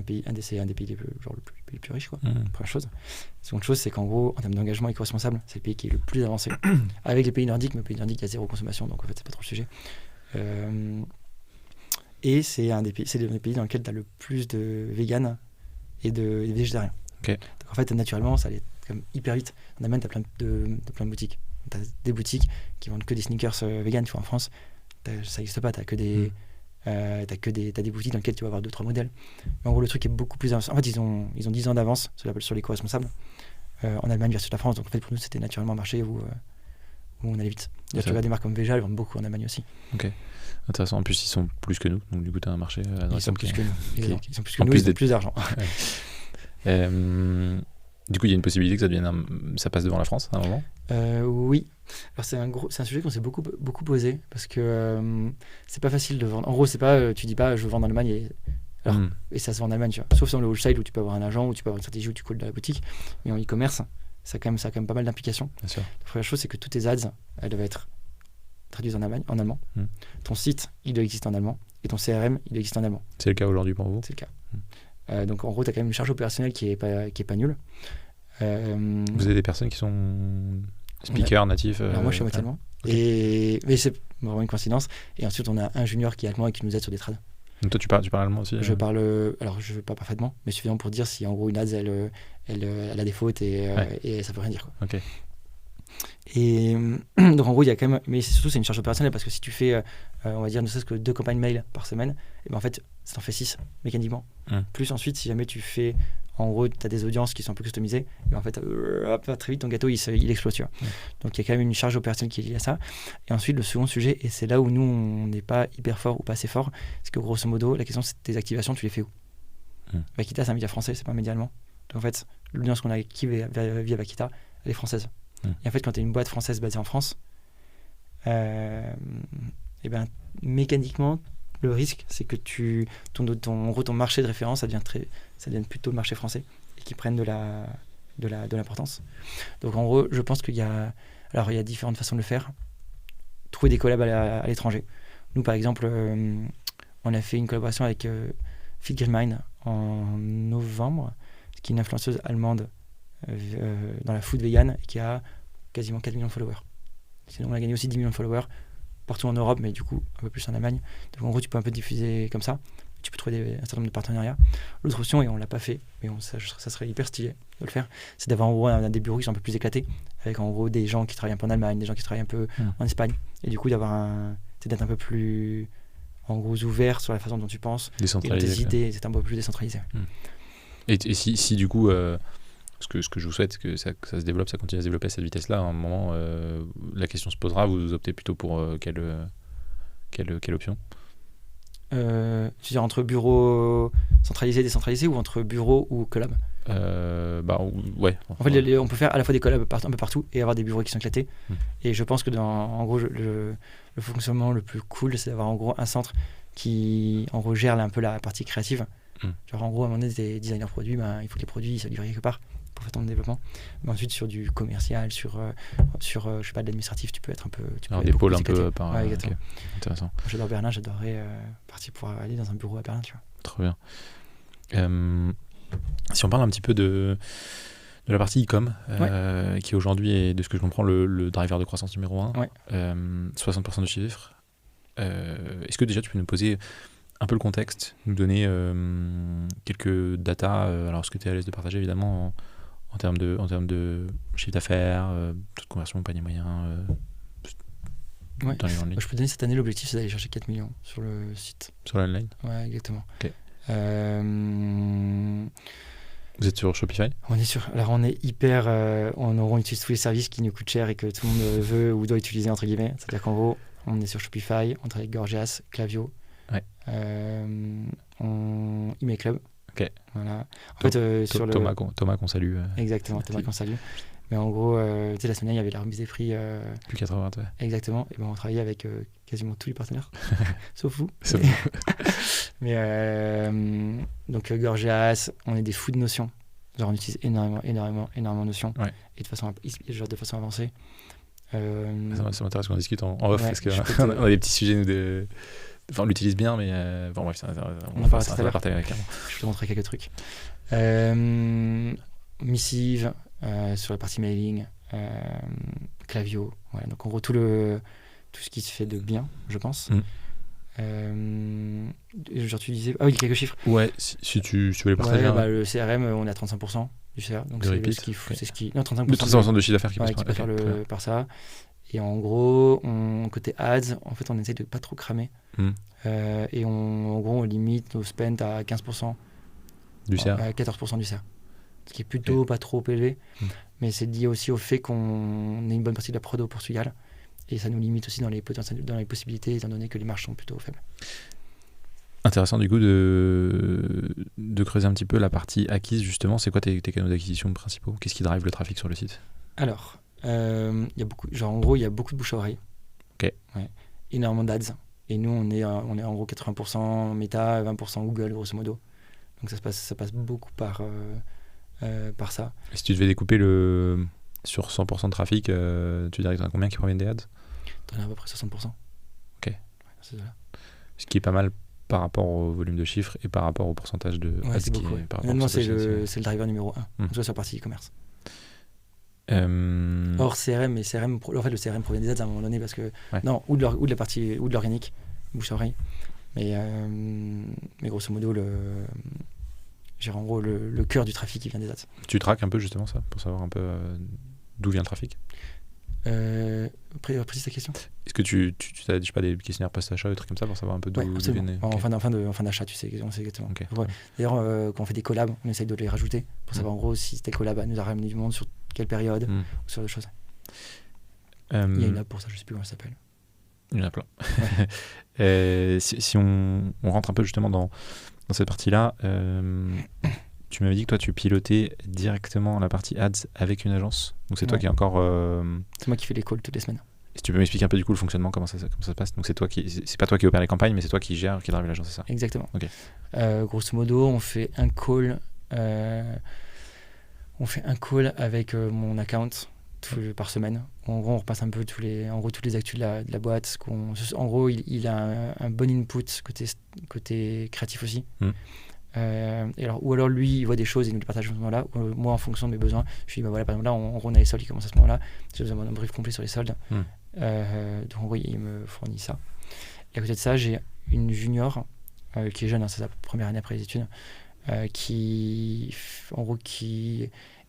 Speaker 1: un des pays les plus riches, quoi. Première chose. Seconde chose, c'est qu'en gros, en termes d'engagement éco-responsable, c'est le pays qui est le plus avancé. Avec les pays nordiques, mais les pays nordiques, il y a zéro consommation, donc en fait, c'est pas trop le sujet. Et c'est un des pays dans lesquels tu as le plus de véganes et de végétariens.
Speaker 2: Okay.
Speaker 1: Donc en fait, naturellement, ça allait comme hyper vite. En Allemagne, tu as plein de boutiques. Tu as des boutiques qui vendent que des sneakers vegan. Tu vois, en France, ça n'existe pas. Tu as que des boutiques dans lesquelles tu vas avoir 2-3 modèles. Mais en gros, le truc est beaucoup plus avancé. En fait, ils ont 10 ans d'avance sur l'éco-responsable en Allemagne versus la France. Donc en fait, pour nous, c'était naturellement un marché où on allait vite. Tu vois des marques comme Veja, elles vendent beaucoup en Allemagne aussi.
Speaker 2: Ok. Intéressant. En plus, ils sont plus que nous. Donc du coup, tu as un marché
Speaker 1: ils sont plus que nous. Ils sont plus que nous, ils ont plus d'argent.
Speaker 2: Du coup, il y a une possibilité que ça passe devant la France à un moment.
Speaker 1: Oui. Alors c'est un sujet qu'on s'est beaucoup posé parce que c'est pas facile de vendre. En gros, c'est pas tu dis pas je veux vendre en Allemagne et ça se vend en Allemagne, tu vois. Sauf dans le wholesale où tu peux avoir un agent, où tu peux avoir une stratégie où tu colles dans la boutique. Mais en e-commerce, ça a quand même pas mal d'implications.
Speaker 2: Bien sûr.
Speaker 1: La première chose, c'est que toutes tes ads, elles doivent être traduites en allemand. Ton site, il doit exister en allemand. Et ton CRM, il doit exister en allemand.
Speaker 2: C'est le cas aujourd'hui pour vous?
Speaker 1: C'est le cas. Donc en gros, tu as quand même une charge opérationnelle qui est pas nulle.
Speaker 2: Vous avez des personnes qui sont speakers natifs?
Speaker 1: Alors moi, je suis à moitié allemand. Okay. Mais c'est vraiment une coïncidence. Et ensuite, on a un junior qui est allemand et qui nous aide sur des trades.
Speaker 2: Donc toi, tu parles allemand aussi?
Speaker 1: Je parle parfaitement, mais suffisamment pour dire si en gros une ads, elle a des fautes et ça peut rien dire, quoi.
Speaker 2: Ok.
Speaker 1: Et donc en gros, il y a quand même, mais surtout c'est une charge opérationnelle parce que si tu fais, on va dire, ne serait-ce que 2 campagnes mail par semaine, et ben en fait, ça t'en fait 6 mécaniquement. Plus ensuite, si jamais tu fais, en gros, tu as des audiences qui sont un peu customisées, et ben en fait, très vite ton gâteau il explose, tu vois. Donc il y a quand même une charge opérationnelle qui est liée à ça. Et ensuite, le second sujet, et c'est là où nous on n'est pas hyper fort ou pas assez fort, c'est que grosso modo, la question c'est tes activations, tu les fais où? Vaquita, c'est un média français, c'est pas un média allemand. Donc en fait, l'audience qu'on a acquis via Vaquita, elle est française. Et en fait, quand tu es une boîte française basée en France, et ben, mécaniquement, le risque, c'est que ton marché de référence, ça devient plutôt le marché français et qu'ils prennent de l'importance. Donc en gros, je pense qu'il y a différentes façons de le faire. Trouver des collabs à l'étranger. Nous, par exemple, on a fait une collaboration avec Fit Greenmind en novembre, qui est une influenceuse allemande dans la food vegan et qui a quasiment 4 millions de followers. Sinon, on a gagné aussi 10 millions de followers partout en Europe, mais du coup un peu plus en Allemagne. Donc en gros, tu peux un peu diffuser comme ça. Tu peux trouver un certain nombre de partenariats. L'autre option, et on l'a pas fait, mais ça serait hyper stylé de le faire, c'est d'avoir en gros des bureaux qui sont un peu plus éclatés, avec en gros des gens qui travaillent un peu en Allemagne, des gens qui travaillent un peu en Espagne, et du coup d'être un peu plus en gros ouvert sur la façon dont tu penses,
Speaker 2: décentralisé,
Speaker 1: tes idées, c'est un peu plus décentralisé.
Speaker 2: Et si du coup ce que je vous souhaite, que ça se développe, ça continue à se développer à cette vitesse-là, à un moment, la question se posera, vous optez plutôt pour quelle option?
Speaker 1: Tu veux dire entre bureaux centralisés, décentralisés, ou entre bureaux ou collab?
Speaker 2: Ouais.
Speaker 1: En fait, on peut faire à la fois des collabs un peu partout et avoir des bureaux qui sont éclatés. Et je pense que en gros, le fonctionnement le plus cool, c'est d'avoir en gros un centre qui en gros gère un peu la partie créative. Genre en gros, à un moment donné, des designers produits, il faut que les produits soient livrés quelque part pour faire ton développement. Mais ensuite, sur du commercial, sur je sais pas, de l'administratif, tu peux être un peu.
Speaker 2: Des pôles un peu par.
Speaker 1: Ouais, exactement.
Speaker 2: Okay. Intéressant.
Speaker 1: J'adore Berlin, j'adorerais partir pour aller dans un bureau à Berlin, tu vois.
Speaker 2: Trop bien. Si on parle un petit peu De la partie e-com, qui aujourd'hui est, de ce que je comprends, le driver de croissance numéro 1, 60% de chiffre. Est-ce que déjà tu peux nous poser un peu le contexte, nous donner quelques datas, alors ce que tu es à l'aise de partager évidemment en termes de chiffre d'affaires, taux de conversion, panier moyen, dans les grandes lignes.
Speaker 1: Je peux donner cette année, l'objectif c'est d'aller chercher 4 millions sur le site.
Speaker 2: Sur l'online.
Speaker 1: Ouais, exactement.
Speaker 2: Ok. Vous êtes sur Shopify?
Speaker 1: Alors on est hyper, on utilise tous les services qui nous coûtent cher et que tout le monde veut ou doit utiliser entre guillemets. C'est-à-dire qu'en gros, on est sur Shopify, on travaille avec Gorgias, Klaviyo, Email Club.
Speaker 2: Ok.
Speaker 1: Voilà. En fait, sur
Speaker 2: Thomas qu'on salue.
Speaker 1: Exactement, Thomas qu'on salue. Mais en gros, tu sais, la semaine dernière, il y avait la remise des prix.
Speaker 2: Q80, ouais.
Speaker 1: Exactement. Et ben, on travaillait avec quasiment tous les partenaires, sauf vous. Mais donc, Gorgias, on est des fous de Notion. Genre, on utilise énormément Notion. Ouais. Et de façon avancée.
Speaker 2: Ça m'intéresse qu'on discute en off, parce qu'on a des petits sujets, nous, Enfin, on l'utilise bien, mais bon, bref,
Speaker 1: on va
Speaker 2: partager avec.
Speaker 1: Je vais te montrer quelques trucs. Missive, sur la partie mailing, Klaviyo. Voilà, donc en gros, tout ce qui se fait de bien, je pense. Genre tu disais... Ah oui, quelques chiffres.
Speaker 2: Ouais, si tu veux les partager.
Speaker 1: Le CRM, on est à 35% du CRM. Donc c'est ce qui... Non,
Speaker 2: 35% de chiffre d'affaires qui
Speaker 1: passe par ça. Et en gros, côté ads, en fait, on essaie de pas trop cramer. Et en gros, on limite nos spends à 15%
Speaker 2: du CR.
Speaker 1: À 14% du CR. Ce qui est plutôt pas trop élevé. Mais c'est lié aussi au fait qu'on ait une bonne partie de la prod au Portugal. Et ça nous limite aussi dans les possibilités, étant donné que les marges sont plutôt faibles.
Speaker 2: Intéressant du coup de creuser un petit peu la partie acquise, justement. C'est quoi tes canaux d'acquisition principaux? Qu'est-ce qui drive le trafic sur le site?
Speaker 1: Alors, y a beaucoup, en gros, il y a beaucoup de bouche à oreille.
Speaker 2: Ok.
Speaker 1: Ouais. Énormément d'ads. Et nous, on est en gros 80% Meta, 20% Google, grosso modo. Donc ça passe beaucoup par ça.
Speaker 2: Et si tu devais découper sur 100% de trafic, tu dirais que tu as combien qui proviennent des ads?
Speaker 1: Tu en as à peu près 60%.
Speaker 2: Ok.
Speaker 1: Ouais, c'est ça.
Speaker 2: Ce qui est pas mal par rapport au volume de chiffres et par rapport au pourcentage de ads
Speaker 1: c'est beaucoup, Honnêtement, c'est le driver numéro 1. En tout cas, sur la partie e-commerce. Or CRM, en fait le CRM provient des ads à un moment donné parce que ou de la partie ou de l'organique, bouche à oreille. Mais grosso modo en gros le cœur du trafic qui vient des ads.
Speaker 2: Tu traques un peu justement ça pour savoir un peu d'où vient le trafic?
Speaker 1: Précise ta question.
Speaker 2: Est-ce que tu as, je sais pas, des questionnaires post-achat, des trucs comme ça pour savoir un peu d'où viennent?
Speaker 1: En fin d'achat, tu sais, on sait exactement. Okay. Ouais. D'ailleurs, quand on fait des collabs, on essaye de les rajouter pour savoir en gros si tes collabs nous a ramené du monde sur quelle période ou sur des choses. Il y a une app pour ça, je sais plus comment elle s'appelle.
Speaker 2: Il y en a plein. Ouais. Si on rentre un peu justement dans cette partie-là, tu m'avais dit que toi tu pilotais directement la partie ads avec une agence. Donc c'est toi qui est encore.
Speaker 1: C'est moi qui fais les calls toutes les semaines.
Speaker 2: Si tu peux m'expliquer un peu du coup le fonctionnement, comment ça se passe. Donc c'est pas toi qui opère les campagnes, mais c'est toi qui gère, qui drive l'agence, c'est ça?
Speaker 1: Exactement.
Speaker 2: Okay.
Speaker 1: Grosso modo, on fait un call. Avec mon account par semaine. En gros, on repasse un peu tous les actus de la boîte. En gros, il a un bon input côté créatif aussi. Ou alors lui, il voit des choses et il nous les partage à ce moment-là. Moi, en fonction de mes besoins, je lui dis, voilà, par exemple, là, on a les soldes qui commencent à ce moment-là. J'ai besoin d'un brief complet sur les soldes. Donc, en gros, il me fournit ça. Et à côté de ça, j'ai une junior qui est jeune, c'est sa première année après les études, qui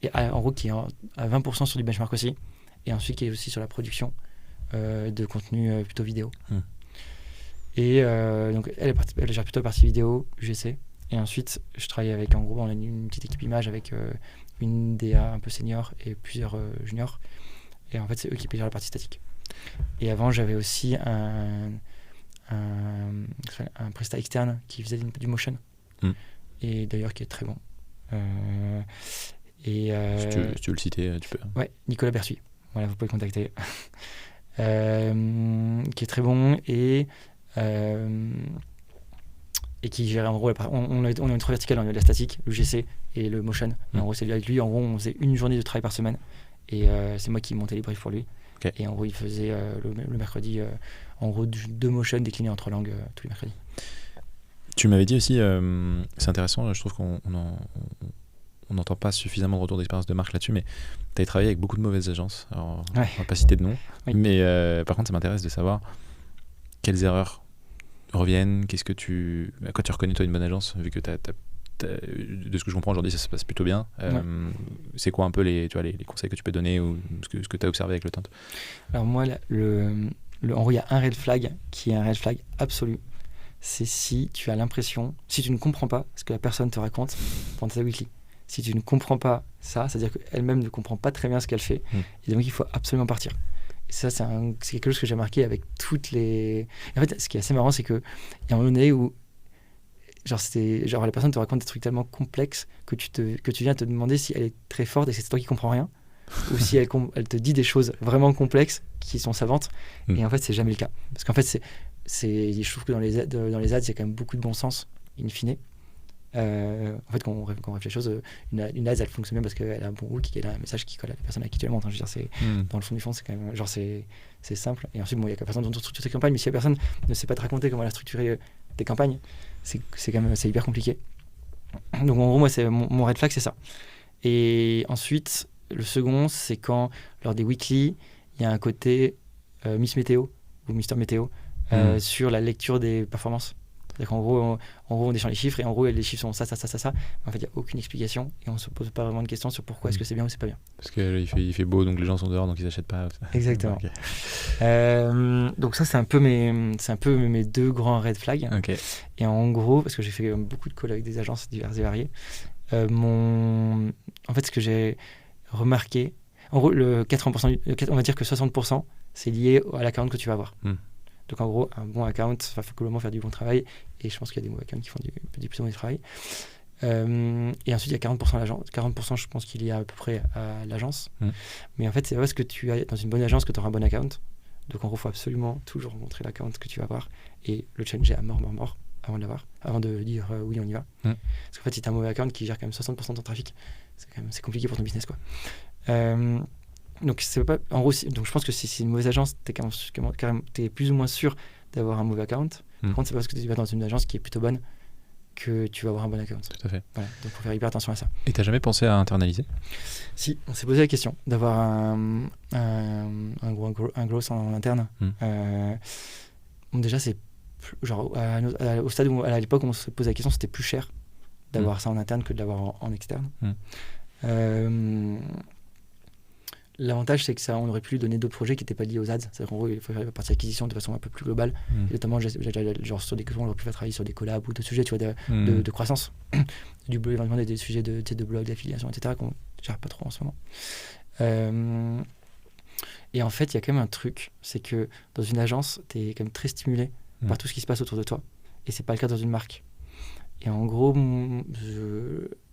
Speaker 1: est à 20% sur du benchmark aussi, et ensuite qui est aussi sur la production de contenu plutôt vidéo. Et donc elle gère plutôt la partie vidéo, UGC, et ensuite je travaille avec, en gros on a une petite équipe image avec une DA un peu senior et plusieurs juniors, et en fait c'est eux qui gèrent la partie statique. Et avant j'avais aussi un prestat externe qui faisait du motion, et d'ailleurs qui est très bon. Si
Speaker 2: tu veux le citer, tu peux.
Speaker 1: Ouais, Nicolas Bersuy. Voilà, vous pouvez le contacter. Qui est très bon et qui gère en gros. On a une trois verticales, on a la statique, le GC et le motion. Et en gros, c'est avec lui. En gros, on faisait une journée de travail par semaine et c'est moi qui montais les briefs pour lui.
Speaker 2: Okay.
Speaker 1: Et en gros, il faisait le mercredi, en gros, 2 motions déclinés en 3 langues tous les mercredis.
Speaker 2: Tu m'avais dit aussi, c'est intéressant, je trouve qu'on on n'entend pas suffisamment de retour d'expérience de marque là-dessus, mais tu as travaillé avec beaucoup de mauvaises agences. Alors,
Speaker 1: Ouais.
Speaker 2: on va pas citer de nom,
Speaker 1: Oui.
Speaker 2: mais par contre, ça m'intéresse de savoir quelles erreurs reviennent, à quoi tu reconnais toi une bonne agence, vu que de ce que je comprends aujourd'hui, ça se passe plutôt bien. C'est quoi un peu les conseils que tu peux donner ou ce que tu as observé avec le temps?
Speaker 1: Alors moi, en gros, il y a un red flag qui est un red flag absolu. C'est si tu as l'impression, si tu ne comprends pas ce que la personne te raconte pendant ta weekly. Si tu ne comprends pas ça, c'est-à-dire qu'elle-même ne comprend pas très bien ce qu'elle fait, et donc il faut absolument partir. Et ça, c'est quelque chose que j'ai marqué avec toutes les... En fait, ce qui est assez marrant, c'est qu'il y a un moment donné où la personne te raconte des trucs tellement complexes que tu viens te demander si elle est très forte et que c'est toi qui comprends rien, ou si elle te dit des choses vraiment complexes qui sont savantes, et en fait, c'est jamais le cas. Parce qu'en fait, je trouve que dans les ads, il y a quand même beaucoup de bon sens, in fine. En fait, quand on réfléchit les choses, une ad, elle fonctionne bien parce qu'elle a un bon hook, qu'elle a un message qui colle à la personne à qui tu le montres. Je veux dire, dans le fond du fond, c'est quand même c'est simple. Et ensuite, il y a que la personne dont on structure ses campagnes, mais si la personne ne sait pas te raconter comment elle a structuré tes campagnes, c'est quand même hyper compliqué. Donc en gros, moi, mon red flag, c'est ça. Et ensuite, le second, c'est quand lors des weekly, il y a un côté Miss Météo ou Mister Météo sur la lecture des performances. C'est-à-dire qu'en gros, on descend les chiffres et en gros, les chiffres sont ça. En fait, il n'y a aucune explication et on ne se pose pas vraiment de questions sur pourquoi est-ce que c'est bien ou c'est pas bien.
Speaker 2: Parce qu'il fait beau, donc les gens sont dehors, donc ils n'achètent pas.
Speaker 1: Exactement.
Speaker 2: Okay.
Speaker 1: Donc ça, c'est un peu mes deux grands red flags.
Speaker 2: Okay.
Speaker 1: Et en gros, parce que j'ai fait beaucoup de calls avec des agences diverses et variées, en fait, ce que j'ai remarqué, en gros, on va dire que 60%, c'est lié à l'account que tu vas avoir. Donc en gros, un bon account va globalement faire du bon travail, et je pense qu'il y a des mauvais accounts qui font du plus mauvais travail. Et ensuite, il y a 40% à l'agence. 40%, je pense qu'il y a à peu près à l'agence. Mais en fait, c'est parce que tu as dans une bonne agence que tu auras un bon account. Donc en gros, il faut absolument toujours montrer l'account que tu vas avoir et le challenger à mort avant de l'avoir, avant de dire oui, on y va. Parce qu'en fait, si tu as un mauvais account qui gère quand même 60% de ton trafic, c'est compliqué pour ton business, quoi. Donc c'est pas, en gros, donc je pense que si c'est une mauvaise agence, t'es plus ou moins sûr d'avoir un mauvais account. Par contre, c'est pas parce que tu vas dans une agence qui est plutôt bonne que tu vas avoir un bon account.
Speaker 2: Tout à fait.
Speaker 1: Voilà, donc faut faire hyper attention à ça.
Speaker 2: Et t'as jamais pensé à internaliser?
Speaker 1: Si, on s'est posé la question d'avoir un growth en interne. Bon, déjà, c'est genre au stade où à l'époque où on se posait la question, c'était plus cher d'avoir ça en interne que de l'avoir en externe. L'avantage, c'est que ça, on aurait pu lui donner d'autres projets qui n'étaient pas liés aux ads. C'est-à-dire qu'en gros, il faut faire la partie acquisition de façon un peu plus globale. Et notamment, genre sur on aurait pu faire travailler sur des collabs ou d'autres sujets, tu vois, de croissance. Éventuellement des sujets de blog, d'affiliation, etc. qu'on ne gère pas trop en ce moment. Et en fait, il y a quand même un truc, c'est que dans une agence, tu es quand même très stimulé par tout ce qui se passe autour de toi. Et c'est pas le cas dans une marque. Et en gros,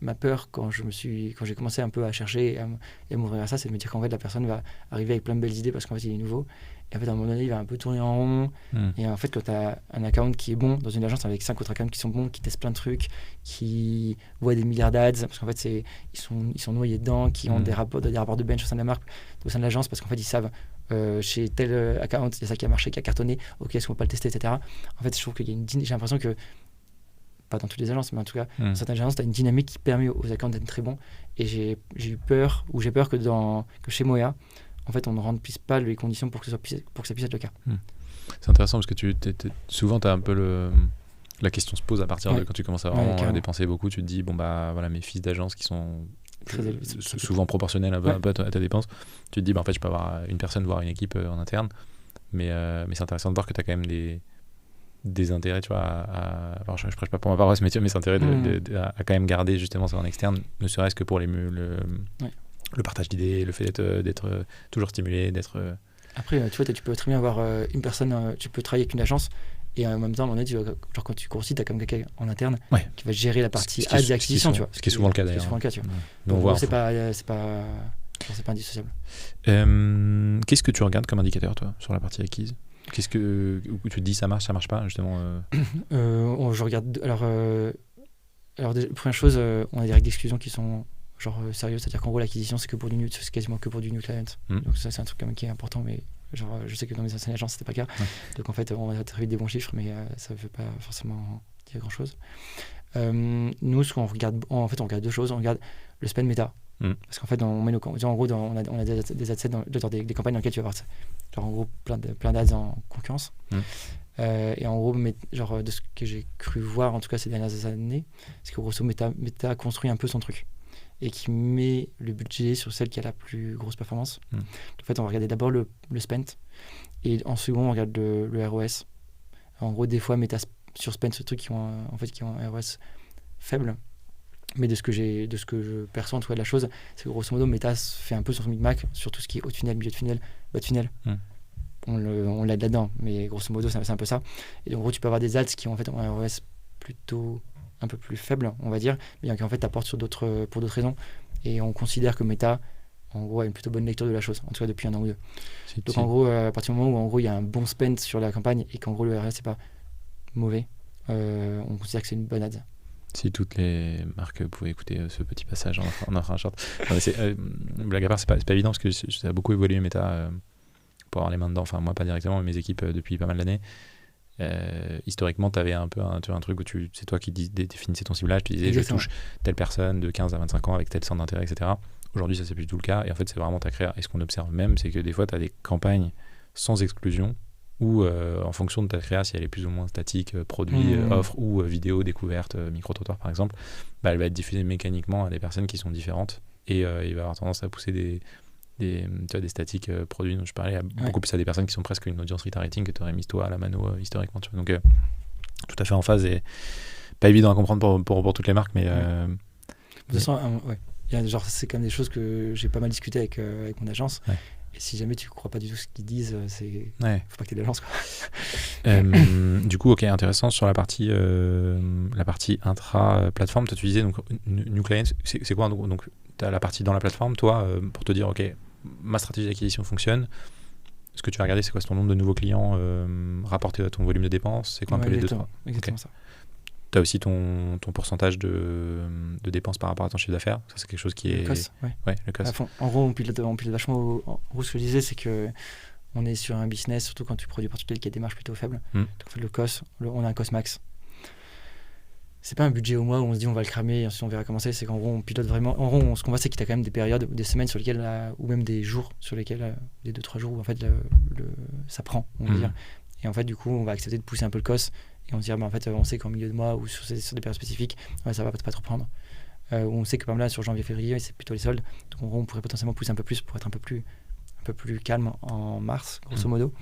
Speaker 1: ma peur quand j'ai commencé un peu à chercher et à m'ouvrir à ça, c'est de me dire qu'en fait la personne va arriver avec plein de belles idées parce qu'en fait il est nouveau. Et en fait à un moment donné, il va un peu tourner en rond. Et en fait, quand tu as un account qui est bon dans une agence avec 5 autres accounts qui sont bons, qui testent plein de trucs, qui voient des milliards d'ads, parce qu'en fait ils sont noyés dedans, qui ont des rapports de bench au sein de la marque, au sein de l'agence, parce qu'en fait ils savent chez tel account, il y a ça qui a marché, qui a cartonné, ok, est-ce qu'on peut pas le tester, etc. En fait, je trouve qu'il y a j'ai l'impression que, pas dans toutes les agences, mais en tout cas, dans certaines agences, tu as une dynamique qui permet aux accounts d'être très bons. Et j'ai peur que chez Moya, en fait, on ne remplisse pas les conditions pour que ça puisse être le cas.
Speaker 2: C'est intéressant parce que souvent, tu as un peu la question se pose à partir de quand tu commences à vraiment dépenser beaucoup. Tu te dis, bon, bah voilà, mes fils d'agence qui sont souvent proportionnels un peu à ta dépense. Tu te dis, bah en fait, je peux avoir une personne, voire une équipe en interne. Mais c'est intéressant de voir que tu as quand même des intérêts, tu vois, alors je prêche pas pour ma paroisse, mais c'est intérêt à quand même garder justement ça en externe, ne serait-ce que pour le partage d'idées, le fait d'être toujours stimulé, d'être...
Speaker 1: Après, tu vois, tu peux très bien avoir une personne, tu peux travailler avec une agence, et en même temps, à un moment donné, genre quand tu grossis, tu as comme quelqu'un en interne qui va gérer la partie ads et acquisition, tu vois.
Speaker 2: Ce qui est souvent le cas d'ailleurs.
Speaker 1: C'est souvent le cas, tu vois.
Speaker 2: Donc
Speaker 1: c'est pas indissociable.
Speaker 2: Qu'est-ce que tu regardes comme indicateur, toi, sur la partie acquise? Qu'est-ce que où tu te dis ça marche pas justement
Speaker 1: je regarde alors première chose, on a des règles d'exclusion qui sont genre sérieuses, c'est-à-dire qu'en gros l'acquisition c'est quasiment que pour du new client. Donc ça c'est un truc quand même qui est important, mais genre je sais que dans mes anciennes agences c'était pas le cas. Donc en fait on va très vite des bons chiffres, mais ça veut pas forcément dire grand chose. Nous, ce qu'on regarde, on regarde 2 choses. On regarde le spend méta. Parce qu'en fait, on met en gros, on a des adsets, des campagnes dans lesquelles tu vas avoir genre, en gros, plein d'ads en concurrence. Et en gros, genre, de ce que j'ai cru voir, en tout cas ces dernières années, c'est que grosso modo, Meta construit un peu son truc et qui met le budget sur celle qui a la plus grosse performance. En fait, on va regarder d'abord le spend et en second, on regarde le ROS. En gros, des fois, Meta sur spend, ce truc qui ont un ROS faible. Mais de ce que je perçois en tout cas de la chose, c'est que grosso modo, Meta fait un peu sur son micmac sur tout ce qui est haut de funnel, milieu de funnel, bas de funnel. On l'aide là-dedans, mais grosso modo, c'est un peu ça. Et en gros, tu peux avoir des ads qui ont en fait un ROS plutôt un peu plus faible, on va dire, mais qui en fait t'apportent pour d'autres raisons. Et on considère que Meta, en gros, a une plutôt bonne lecture de la chose, en tout cas depuis 1 an ou 2. Donc en gros, à partir du moment où en gros il y a un bon spend sur la campagne et qu'en gros le ROS c'est pas mauvais, on considère que c'est une bonne ad.
Speaker 2: Si toutes les marques pouvaient écouter ce petit passage, on en fera un short. Non, mais blague à part, c'est pas évident parce que ça a beaucoup évolué Meta pour avoir les mains dedans. Enfin, moi pas directement, mais mes équipes depuis pas mal d'années. Historiquement, tu avais un peu un truc où c'est toi qui définissais ton ciblage. Tu disais, exactement, je touche telle personne de 15 à 25 ans avec tel centre d'intérêt, etc. Aujourd'hui, ça c'est plus du tout le cas. Et en fait, c'est vraiment ta créa. Et ce qu'on observe même, c'est que des fois, tu as des campagnes sans exclusion où en fonction de ta créa, si elle est plus ou moins statique, produit, offre ou vidéo, découverte, micro-trottoir par exemple, elle va être diffusée mécaniquement à des personnes qui sont différentes et il va avoir tendance à pousser des statiques produits dont je parlais beaucoup plus à des personnes qui sont presque une audience retargeting que tu aurais mis toi à la mano historiquement. Tu vois. Donc tout à fait en phase et pas évident à comprendre pour toutes les marques, mais...
Speaker 1: De toute façon, genre, c'est quand même des choses que j'ai pas mal discuté avec mon agence. Et si jamais tu crois pas du tout ce qu'ils disent, faut pas que tu aies d'agence, quoi.
Speaker 2: Du coup, ok, intéressant sur la partie intra-plateforme. Toi, tu disais donc New Clients, c'est quoi donc tu as la partie dans la plateforme, toi, pour te dire, ok, ma stratégie d'acquisition fonctionne. Ce que tu vas regarder, c'est quoi, c'est ton nombre de nouveaux clients rapporté à ton volume de dépenses. C'est quoi un peu les deux, trois.
Speaker 1: Exactement ça.
Speaker 2: Tu as aussi ton pourcentage de dépenses par rapport à ton chiffre d'affaires. Ça, c'est quelque chose qui est...
Speaker 1: Le COS,
Speaker 2: le COS.
Speaker 1: À fond. En gros, on pilote vachement... En gros, ce que je disais, c'est que on est sur un business, surtout quand tu produis pour qui a des marges plutôt faibles. Donc, en fait, le COS, on a un COS max. C'est pas un budget au mois où on se dit on va le cramer et ensuite on verra comment c'est. C'est qu'en gros, on pilote vraiment... En gros, ce qu'on voit, c'est qu'il y a quand même des périodes, des semaines sur lesquelles, ou même des jours sur lesquels, des 2-3 jours où en fait, ça prend, on va dire. Et en fait, du coup, on va accepter de pousser un peu le COS. Et on se dit, en fait, on sait qu'en milieu de mois ou sur des périodes spécifiques, ça va pas trop prendre. On sait que par exemple là, sur janvier-février, c'est plutôt les soldes. Donc en gros, on pourrait potentiellement pousser un peu plus pour être un peu plus calme en mars, grosso modo.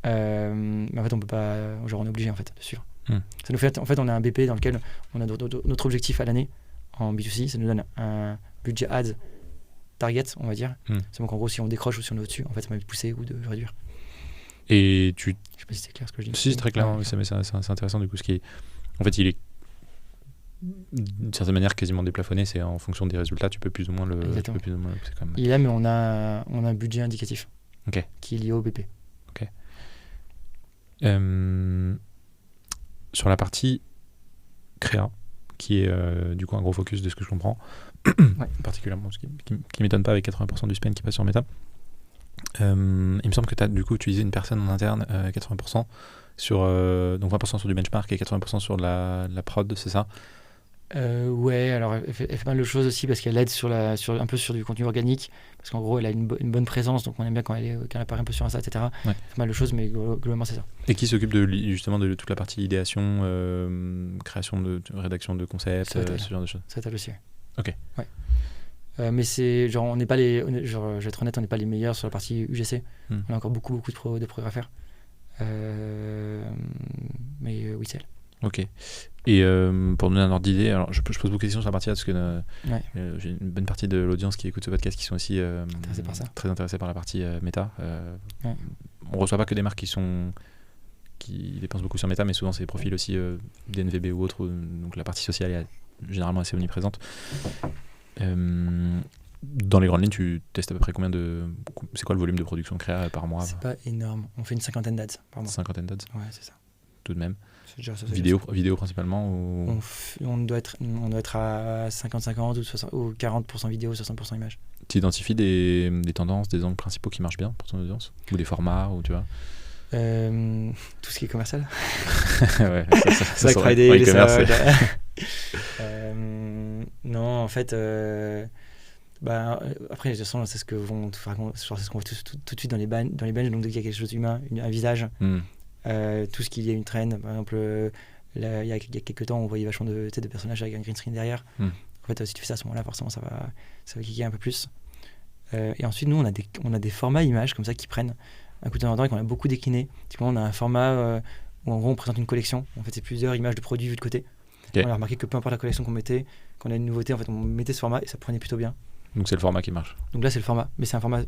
Speaker 1: Mais en fait, on peut pas, genre, on est obligé en fait de suivre. Ça nous fait, en fait, on a un BP dans lequel on a notre objectif à l'année en B2C. Ça nous donne un budget ads target, on va dire. C'est donc en gros, si on décroche ou si on est au-dessus, en fait, ça va pousser ou de réduire.
Speaker 2: Et
Speaker 1: je sais pas si c'est clair ce que je dis.
Speaker 2: Si, c'est très clair, mais c'est intéressant du coup. En fait, il est d'une certaine manière quasiment déplafonné. C'est en fonction des résultats, tu peux plus ou moins le pousser quand même.
Speaker 1: Il est là, mais on a un budget indicatif qui est lié au BP.
Speaker 2: Ok. Sur la partie créa, qui est du coup un gros focus de ce que je comprends, particulièrement ce qui m'étonne pas avec 80% du spend qui passe sur Meta. Il me semble que tu as du coup utilisé une personne en interne 80% sur donc 20% sur du benchmark et 80% sur la prod, c'est ça?
Speaker 1: Ouais, alors elle fait mal de choses aussi parce qu'elle aide un peu sur du contenu organique, parce qu'en gros elle a une bonne présence, donc on aime bien quand elle apparaît un peu sur Insta, etc. Elle fait mal de choses, mais globalement c'est ça.
Speaker 2: Et qui s'occupe justement de toute la partie idéation, création de rédaction de concepts, ce genre de choses?
Speaker 1: Ça t'aide aussi.
Speaker 2: Ok.
Speaker 1: Ouais. Mais c'est genre, on n'est pas je vais être honnête, on n'est pas les meilleurs sur la partie UGC. On a encore beaucoup de progrès à faire. Mais oui, c'est elle.
Speaker 2: Ok. Et pour donner un ordre d'idée, alors je pose beaucoup de questions sur la partie là parce que j'ai une bonne partie de l'audience qui écoute ce podcast qui sont aussi très intéressés par la partie méta. On reçoit pas que des marques qui dépensent beaucoup sur méta, mais souvent c'est des profils aussi DNVB ou autres, donc la partie sociale est généralement assez omniprésente. Dans les grandes lignes, tu testes à peu près c'est quoi le volume de production créa par mois?
Speaker 1: C'est pas énorme, on fait une 50aine d'ads par mois.
Speaker 2: 50aine d'ads?
Speaker 1: Ouais, c'est ça.
Speaker 2: Tout de même.
Speaker 1: Déjà,
Speaker 2: vidéo principalement ou...
Speaker 1: on doit être à 50-50 ou 40% vidéo, 60% images.
Speaker 2: Tu identifies des tendances, des angles principaux qui marchent bien pour ton audience? Ou des formats, ou tu vois?
Speaker 1: Tout ce qui est commercial.
Speaker 2: Ouais,
Speaker 1: Black Friday, Non, en fait, après, de toute façon, c'est ce que vont faire, c'est ce qu'on voit tout de suite dans les bench. Donc, dès qu'il y a quelque chose d'humain, un visage, tout ce qu'il y a une traîne, par exemple, il y a quelques temps, on voyait vachement de personnages avec un green screen derrière. En fait, si tu fais ça à ce moment-là, forcément, ça va cliquer un peu plus. Et ensuite, nous, on a des formats images comme ça qui prennent un coup de temps en temps et qu'on a beaucoup décliné. Typiquement, on a un format où, en gros, on présente une collection. En fait, c'est plusieurs images de produits vues de côté. Okay. On a remarqué que peu importe la collection qu'on mettait, quand on a une nouveauté, en fait, on mettait ce format et ça prenait plutôt bien.
Speaker 2: Donc c'est le format qui marche.
Speaker 1: Donc là, c'est le format, mais c'est un format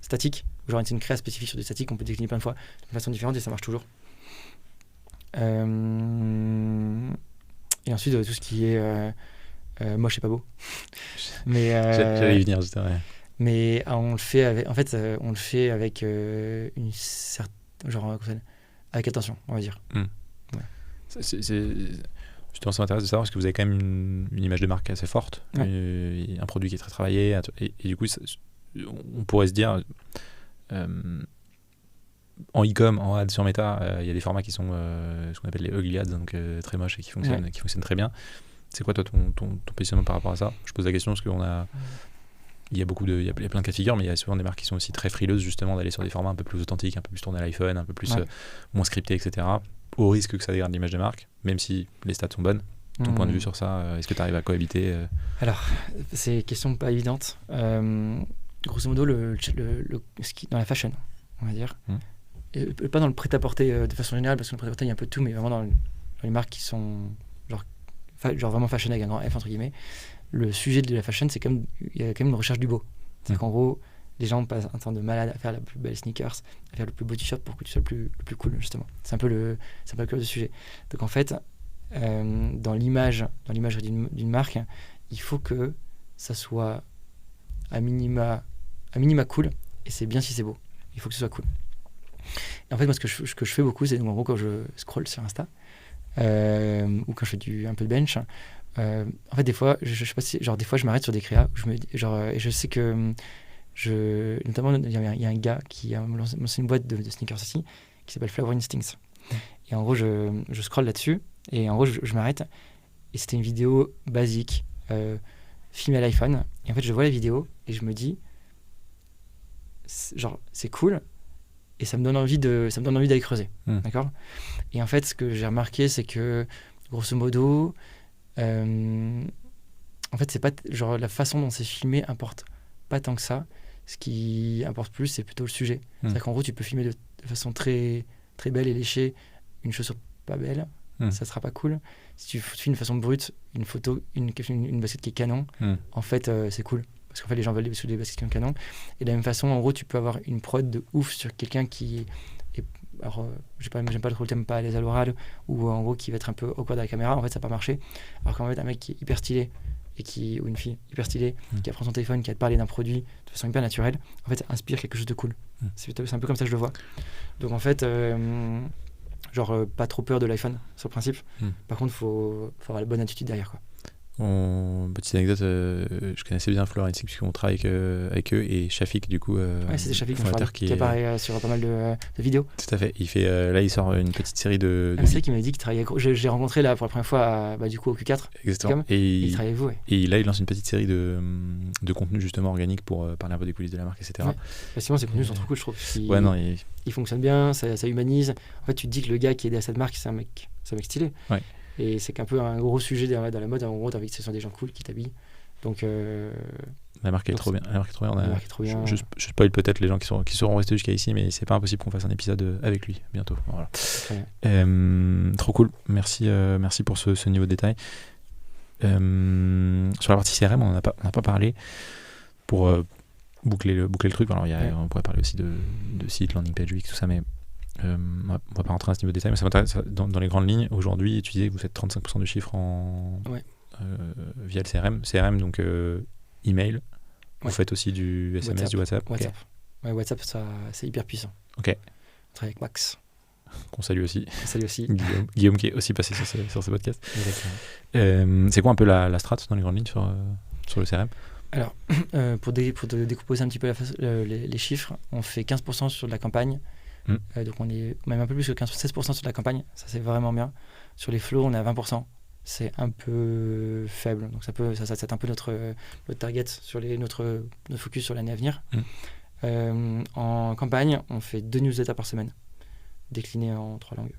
Speaker 1: statique. Genre, c'est une créa spécifique sur du statique qu'on peut décliner plein de fois de façon différente et ça marche toujours. Et ensuite, tout ce qui est moche et pas beau. Mais
Speaker 2: j'allais y venir, juste ouais.
Speaker 1: Mais on le fait avec, en fait, on le fait avec une certaine, genre, avec attention, on va dire.
Speaker 2: Ouais. Justement, ça m'intéresse de savoir parce que vous avez quand même une image de marque assez forte, un produit qui est très travaillé, et du coup, on pourrait se dire, en e-com, en ad sur Meta, il y a des formats qui sont ce qu'on appelle les ugly ads, donc très moches et qui fonctionnent très bien. C'est quoi toi ton positionnement par rapport à ça ? Je pose la question parce qu'il y a plein de cas de figure, mais il y a souvent des marques qui sont aussi très frileuses justement d'aller sur des formats un peu plus authentiques, un peu plus tournés à l'iPhone, un peu plus moins scriptés, etc. Au risque que ça dégrade l'image de marque, même si les stats sont bonnes. Ton point de vue sur ça, est-ce que tu arrives à cohabiter
Speaker 1: Alors, c'est une question pas évidente. Grosso modo, dans la fashion, on va dire, et pas dans le prêt-à-porter de façon générale, parce que le prêt-à-porter, il y a un peu de tout, mais vraiment dans les marques qui sont genre vraiment fashion avec un grand F, entre guillemets. Le sujet de la fashion, il y a quand même une recherche du beau. C'est qu'en gros, les gens passent un temps de malade à faire la plus belle sneakers, à faire le plus beau t-shirt pour que tu sois le plus cool, justement. C'est un peu le cœur du sujet. Donc en fait, dans l'imagerie d'une marque, il faut que ça soit à minima cool, et c'est bien si c'est beau. Il faut que ce soit cool. Et en fait, moi, ce que je fais beaucoup, c'est en gros quand je scroll sur Insta, ou quand je fais un peu de bench, en fait, des fois, je sais pas si, genre, des fois, je m'arrête sur des créas, et je sais que notamment, il y a un gars qui a lancé une boîte de sneakers aussi, qui s'appelle Flower Instincts. Et en gros, je scroll là-dessus, et en gros, je m'arrête, et c'était une vidéo basique, filmée à l'iPhone, et en fait, je vois la vidéo, et je me dis, c'est cool, et ça me donne envie d'aller creuser, d'accord ? Et en fait, ce que j'ai remarqué, c'est que, grosso modo, en fait, c'est pas genre la façon dont c'est filmé importe pas tant que ça. Ce qui importe plus, c'est plutôt le sujet. C'est-à-dire qu'en gros, tu peux filmer de façon très, très belle et léchée une chaussure pas belle, ça sera pas cool. Si tu filmes de façon brute une photo, une basket qui est canon, en fait, c'est cool. Parce qu'en fait, les gens veulent des baskets qui sont canon. Et de la même façon, en gros, tu peux avoir une prod de ouf sur quelqu'un qui est... Alors, j'aime pas trop le thème, pas à l'aise à l'oral, ou en gros, qui va être un peu awkward à la caméra. En fait, ça va pas marcher. Alors qu'en fait, un mec qui est hyper stylé, ou une fille hyper stylée, qui prend son téléphone, qui va te parler d'un produit de façon hyper naturelle, en fait, ça inspire quelque chose de cool. C'est un peu comme ça que je le vois. Donc en fait, pas trop peur de l'iPhone sur le principe. Par contre, faut avoir la bonne attitude derrière, quoi.
Speaker 2: Petite anecdote, je connaissais bien Flower Instincts puisqu'on travaille avec eux, et Shafik, du coup,
Speaker 1: c'était Shafik qui apparaît sur pas mal de vidéos.
Speaker 2: Tout à fait. Il fait là, il sort une petite série de
Speaker 1: c'est qui m'avait dit qu'il travaillait avec... J'ai rencontré là pour la première fois du coup au Q4.
Speaker 2: Exactement.
Speaker 1: Et il travaille avec vous.
Speaker 2: Et là, il lance une petite série de contenu justement organique pour parler un peu des coulisses de la marque, etc.
Speaker 1: Facilement, ces contenus sont trop cool, je trouve. Il fonctionne bien, ça humanise. En fait, tu te dis que le gars qui est derrière cette marque, c'est un mec stylé.
Speaker 2: Ouais.
Speaker 1: Et c'est qu'un peu un gros sujet dans la mode. En gros, t'as envie que ce sont des gens cool qui t'habillent. Donc,
Speaker 2: la marque est trop bien. La marque est trop bien. Je spoil peut-être les gens qui seront restés jusqu'à ici, mais c'est pas impossible qu'on fasse un épisode avec lui bientôt. Voilà. Trop cool. Merci pour ce niveau de détail. Sur la partie CRM, on n'en a pas parlé. Pour boucler le truc. Alors, on pourrait parler aussi de site, landing page, UX, tout ça, mais on va pas rentrer dans ce niveau de détail, mais ça m'intéresse dans les grandes lignes. Aujourd'hui, tu disais que vous faites 35% du chiffre via le CRM, donc email. Vous faites aussi du SMS, du WhatsApp.
Speaker 1: WhatsApp, okay. WhatsApp, c'est hyper puissant.
Speaker 2: Ok.
Speaker 1: On travaille avec Max.
Speaker 2: Qu'on salue aussi.
Speaker 1: Guillaume
Speaker 2: qui est aussi passé sur ce podcast. C'est quoi un peu la strat dans les grandes lignes sur le CRM ?
Speaker 1: Alors, pour décomposer un petit peu les chiffres, on fait 15% sur de la campagne. Donc on est même un peu plus que 16% sur la campagne, ça c'est vraiment bien. Sur les flows, on est à 20%, c'est un peu faible. Donc ça c'est un peu notre target sur notre focus sur l'année à venir. En campagne, on fait 2 newsletters par semaine, déclinés en 3 langues.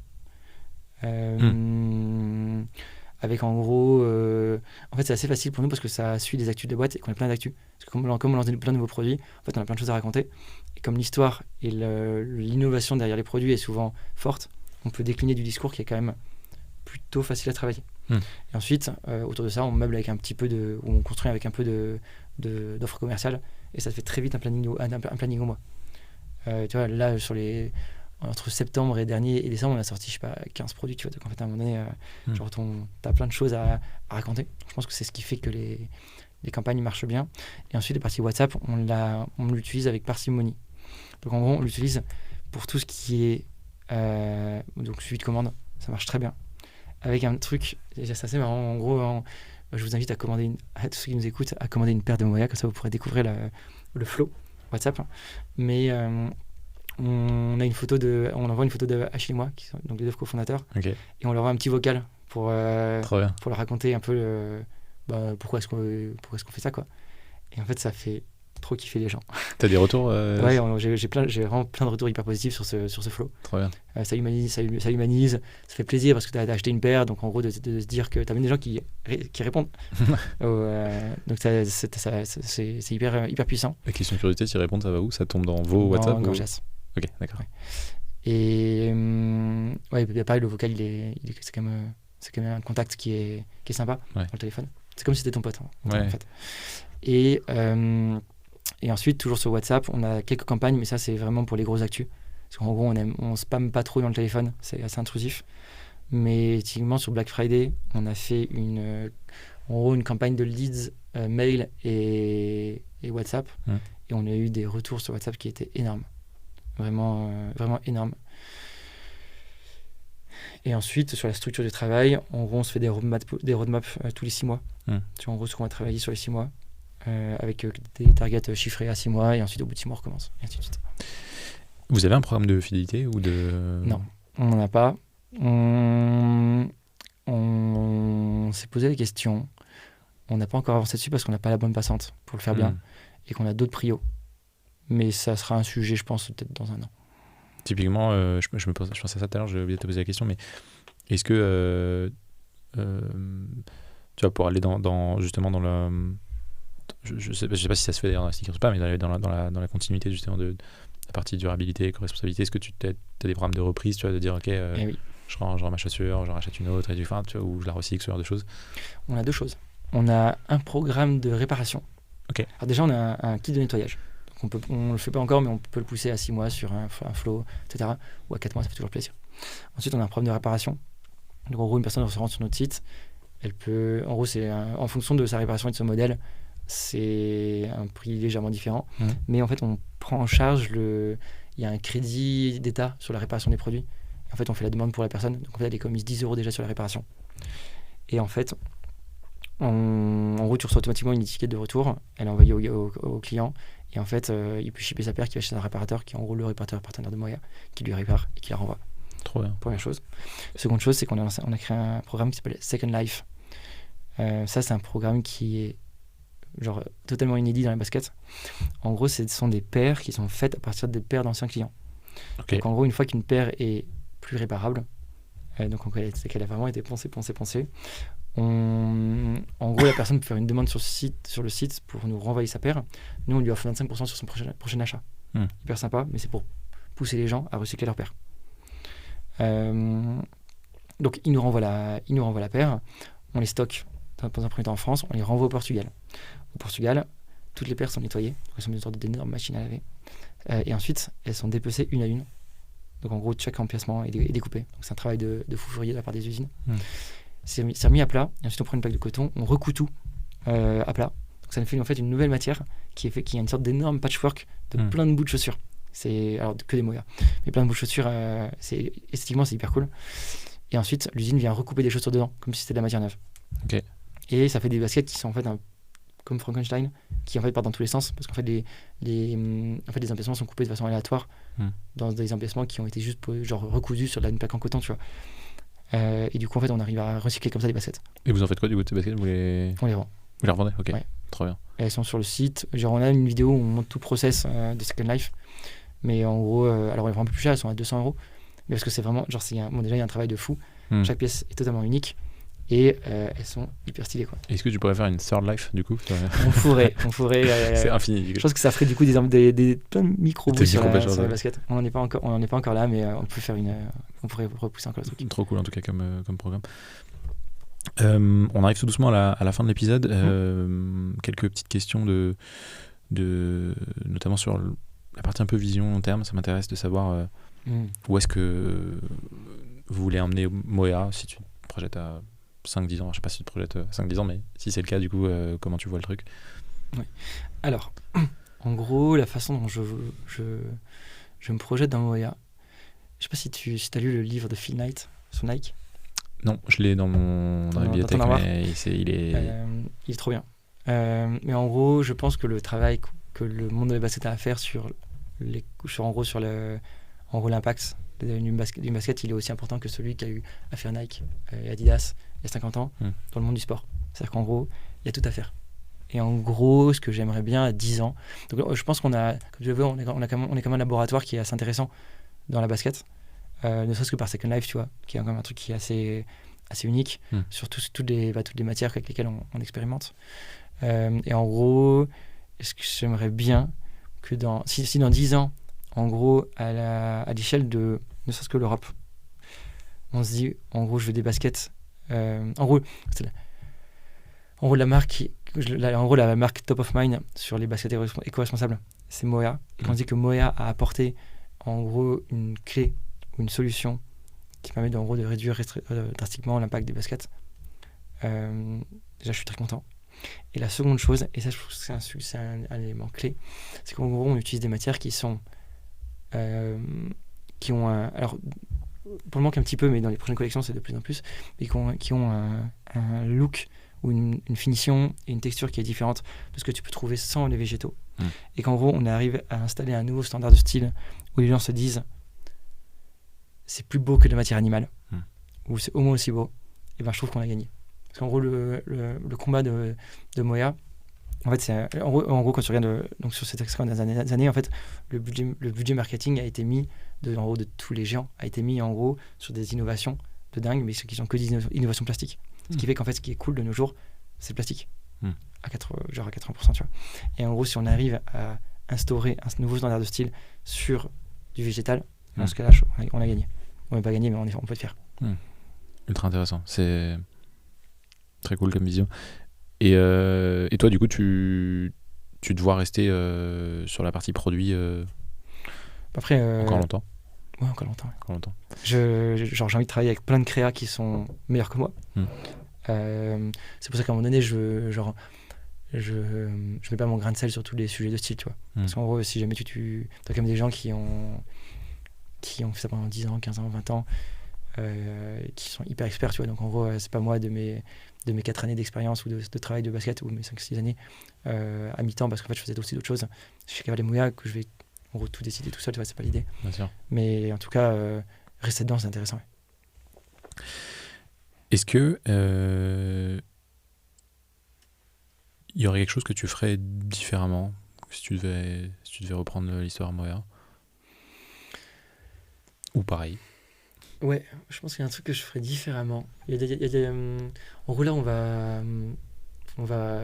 Speaker 1: Avec en gros, en fait c'est assez facile pour nous parce que ça suit des actus de boîte et qu'on a plein d'actus. Parce que comme on lance plein de nouveaux produits, en fait on a plein de choses à raconter. Et comme l'histoire et l'innovation derrière les produits est souvent forte, on peut décliner du discours qui est quand même plutôt facile à travailler. Et ensuite, autour de ça, on meuble avec on construit avec un peu d'offres commerciales et ça te fait très vite un planning au mois. Tu vois, là, entre septembre et décembre, on a sorti, je sais pas, 15 produits, tu vois. Donc en fait, à un moment donné, genre, t'as plein de choses à raconter. Je pense que c'est ce qui fait que les campagnes marchent bien. Et ensuite, les parties WhatsApp, on l'utilise avec parcimonie. Donc en gros, on l'utilise pour tout ce qui est donc suivi de commande. Ça marche très bien. Avec un truc, c'est assez marrant. En gros, je vous invite à tous ceux qui nous écoutent, à commander une paire de Moya, comme ça vous pourrez découvrir le flow WhatsApp. Mais on envoie une photo de Achille et moi, qui sont donc les 2 cofondateurs, et on leur envoie un petit vocal pour leur raconter un peu pourquoi est-ce qu'on fait ça, quoi. Et en fait, ça fait trop kiffer les gens.
Speaker 2: T'as des retours
Speaker 1: Ouais, j'ai vraiment plein de retours hyper positifs sur ce flow.
Speaker 2: Trop bien.
Speaker 1: Ça humanise, ça fait plaisir parce que t'as acheté une paire, donc en gros de se dire que t'as même des gens qui répondent. Donc c'est hyper puissant.
Speaker 2: La question de curiosité, s'ils répondent, ça va où? Ça tombe dans vos WhatsApp?
Speaker 1: Gorgias.
Speaker 2: Ok, d'accord.
Speaker 1: Ouais. Et pareil, le vocal, c'est quand même un contact qui est sympa dans le téléphone. C'est comme si c'était ton pote, en fait. Et ensuite, toujours sur WhatsApp, on a quelques campagnes, mais ça, c'est vraiment pour les grosses actus. Parce qu'en gros, on spamme pas trop dans le téléphone, c'est assez intrusif. Mais typiquement, sur Black Friday, on a fait une campagne de leads mail et WhatsApp. Et on a eu des retours sur WhatsApp qui étaient énormes. Vraiment, vraiment énormes. Et ensuite, sur la structure du travail, en gros, on se fait des roadmaps tous les 6 mois. Tu vois, en gros, ce qu'on va travailler sur les 6 mois. Avec des targets chiffrés à 6 mois et ensuite au bout de 6 mois on recommence et ainsi de suite.
Speaker 2: Vous avez un programme de fidélité ou de...
Speaker 1: Non, on n'en a pas. On s'est posé des questions. On n'a pas encore avancé dessus parce qu'on n'a pas la bonne passante pour le faire bien et qu'on a d'autres prios. Mais ça sera un sujet, je pense, peut-être dans un an.
Speaker 2: Typiquement, je pensais à ça tout à l'heure, j'ai oublié de te poser la question, mais est-ce que tu vois, pour aller justement dans le... Je sais pas si ça se fait d'ailleurs dans la sneakers ou pas, mais dans la continuité justement de la partie durabilité, éco-responsabilité, est-ce que tu as des programmes de reprise, tu vois, de dire ok,
Speaker 1: oui.
Speaker 2: je rends ma chaussure, je rachète une autre, tu vois, ou je la recycle, ce genre de choses?
Speaker 1: On a 2 choses. On a un programme de réparation. Alors déjà, on a un kit de nettoyage. Donc on le fait pas encore, mais on peut le pousser à 6 mois sur un flow, etc. Ou à 4 mois, ça fait toujours plaisir. Ensuite, on a un programme de réparation. Donc en gros, une personne se rend sur notre site. Elle peut, en gros, c'est en fonction de sa réparation et de son modèle, c'est un prix légèrement différent. Mais en fait, on prend en charge il y a un crédit d'État sur la réparation des produits. Et en fait, on fait la demande pour la personne. Donc en fait, elle économise 10 € déjà sur la réparation. Et en fait, en gros, tu reçois automatiquement une étiquette de retour. Elle est envoyée au client. Et en fait, il peut shipper sa paire qui va chez un réparateur, qui est en gros le réparateur partenaire de Moya, qui lui répare et qui la renvoie.
Speaker 2: Trop bien.
Speaker 1: Première chose. Seconde chose, c'est qu'on a créé un programme qui s'appelle Second Life. Ça, c'est un programme qui est genre totalement inédit dans les baskets. En gros, ce sont des paires qui sont faites à partir des paires d'anciens clients. Donc en gros, une fois qu'une paire est plus réparable, donc c'est qu'elle a vraiment été poncée, en gros, la personne peut faire une demande sur le site pour nous renvoyer sa paire. Nous, on lui offre 25% sur son prochain achat. Hyper sympa, mais c'est pour pousser les gens à recycler leur paire. Donc il nous renvoie la paire, on les stocke dans un premier temps en France, on les renvoie au Portugal. Au Portugal, toutes les paires sont nettoyées, elles sont une sorte d'énormes machines à laver, et ensuite elles sont dépecées une à une. Donc en gros, chaque empiècement est découpé. Donc c'est un travail de fou furieux de la part des usines. C'est remis à plat, et ensuite on prend une plaque de coton, on recoue tout à plat. Donc ça nous fait en fait une nouvelle matière qui a une sorte d'énorme patchwork de plein de bouts de chaussures. C'est alors que des Moya, mais plein de bouts de chaussures. Esthétiquement, c'est hyper cool. Et ensuite, l'usine vient recouper des chaussures dedans, comme si c'était de la matière neuve. Et ça fait des baskets qui sont en fait comme Frankenstein, qui en fait partent dans tous les sens, parce qu'en fait les empiècements sont coupés de façon aléatoire dans des empiècements qui ont été juste genre recousus sur une plaque en coton, tu vois. Et du coup, en fait, on arrive à recycler comme ça les baskets.
Speaker 2: Et vous en faites quoi du coup de ces baskets? Vous les revendez? Ok,
Speaker 1: Ouais.
Speaker 2: trop bien.
Speaker 1: Et elles sont sur le site. Genre, on a une vidéo où on montre tout le process de Second Life. Mais en gros, alors elles vont un peu plus cher, elles sont à 200 €. Mais parce que c'est vraiment, genre, déjà, il y a un travail de fou. Chaque pièce est totalement unique. Et elles sont hyper stylées, quoi.
Speaker 2: Est-ce que tu pourrais faire une Third Life du coup?
Speaker 1: On pourrait.
Speaker 2: C'est infini.
Speaker 1: Je pense que ça ferait du coup plein de micro-bruits sur la basket. On n'en est pas encore là, mais on pourrait repousser encore le truc.
Speaker 2: Trop cool en tout cas comme programme. On arrive tout doucement à la fin de l'épisode. Quelques petites questions notamment sur la partie un peu vision long terme. Ça m'intéresse de savoir où est-ce que vous voulez emmener Moea, si tu te projettes à 5-10 ans. Je ne sais pas si tu te projettes à 5-10 ans, mais si c'est le cas, du coup, comment tu vois le truc?
Speaker 1: Oui. Alors, en gros, la façon dont je me projette dans Moea, je sais pas si tu as lu le livre de Phil Knight sur Nike.
Speaker 2: Non, je l'ai dans la bibliothèque, mais il est
Speaker 1: trop bien. Mais en gros, je pense que le travail que le monde de la basket a à faire sur l'impact d'une basket, il est aussi important que celui qu'a eu à faire Nike et Adidas il y a 50 ans dans le monde du sport. C'est-à-dire qu'en gros, il y a tout à faire. Et en gros, ce que j'aimerais bien à 10 ans, donc je pense qu'on a, comme tu le veux, on est comme un laboratoire qui est assez intéressant dans la basket, ne serait-ce que par Second Life, tu vois, qui est quand même un truc qui est assez unique sur toutes les matières avec lesquelles on expérimente. Et en gros, est-ce que j'aimerais bien que si dans 10 ans, en gros, à l'échelle de ne serait-ce que l'Europe, on se dit, en gros, je veux des baskets. En gros, la marque top of mind sur les baskets éco-responsables, c'est Moea. Et quand on dit que Moea a apporté, en gros, une clé ou une solution qui permet de réduire drastiquement l'impact des baskets, déjà, je suis très content. Et la seconde chose, et ça, je trouve que c'est un élément clé, c'est qu'en gros, on utilise des matières qui ont alors pour le manque un petit peu, mais dans les prochaines collections c'est de plus en plus, mais qui ont un look ou une finition et une texture qui est différente de ce que tu peux trouver sans les végétaux. Et qu'en gros on arrive à installer un nouveau standard de style où les gens se disent c'est plus beau que de la matière animale, ou c'est au moins aussi beau. Et ben je trouve qu'on a gagné, parce qu'en gros le combat de Moea, en fait, en gros, quand tu regardes donc sur cette extrait des années, en fait, le budget marketing a été mis de tous les géants, a été mis en gros sur des innovations de dingue, mais qui sont que des innovations plastiques. Ce qui fait qu'en fait, ce qui est cool de nos jours, c'est le plastique, à 80%, tu vois. Et en gros, si on arrive à instaurer un nouveau standard de style sur du végétal, dans ce cas-là, on a gagné. On n'a pas gagné, mais on peut le faire.
Speaker 2: Ultra intéressant. C'est très cool comme vision. Et toi, du coup, tu te vois rester sur la partie produit
Speaker 1: après,
Speaker 2: encore longtemps?
Speaker 1: Ouais, encore longtemps. J'ai envie de travailler avec plein de créas qui sont meilleurs que moi. C'est pour ça qu'à un moment donné, je mets pas mon grain de sel sur tous les sujets de style, tu vois. Parce qu'en gros, si jamais tu as quand même des gens qui ont fait ça pendant 10 ans, 15 ans, 20 ans, qui sont hyper experts, tu vois. Donc en gros, c'est pas moi de mes 4 années d'expérience ou de travail de basket, ou mes 5-6 années à mi-temps, parce qu'en fait je faisais aussi d'autres choses chez Caval et Moea, que je vais en gros tout décider tout seul, tu vois, c'est pas l'idée.
Speaker 2: Bien sûr.
Speaker 1: Mais en tout cas, rester dedans, c'est intéressant. Ouais.
Speaker 2: Est-ce que il y aurait quelque chose que tu ferais différemment si tu devais reprendre l'histoire Moea, ou pareil?
Speaker 1: Ouais, je pense qu'il y a un truc que je ferais différemment. En gros, là, on va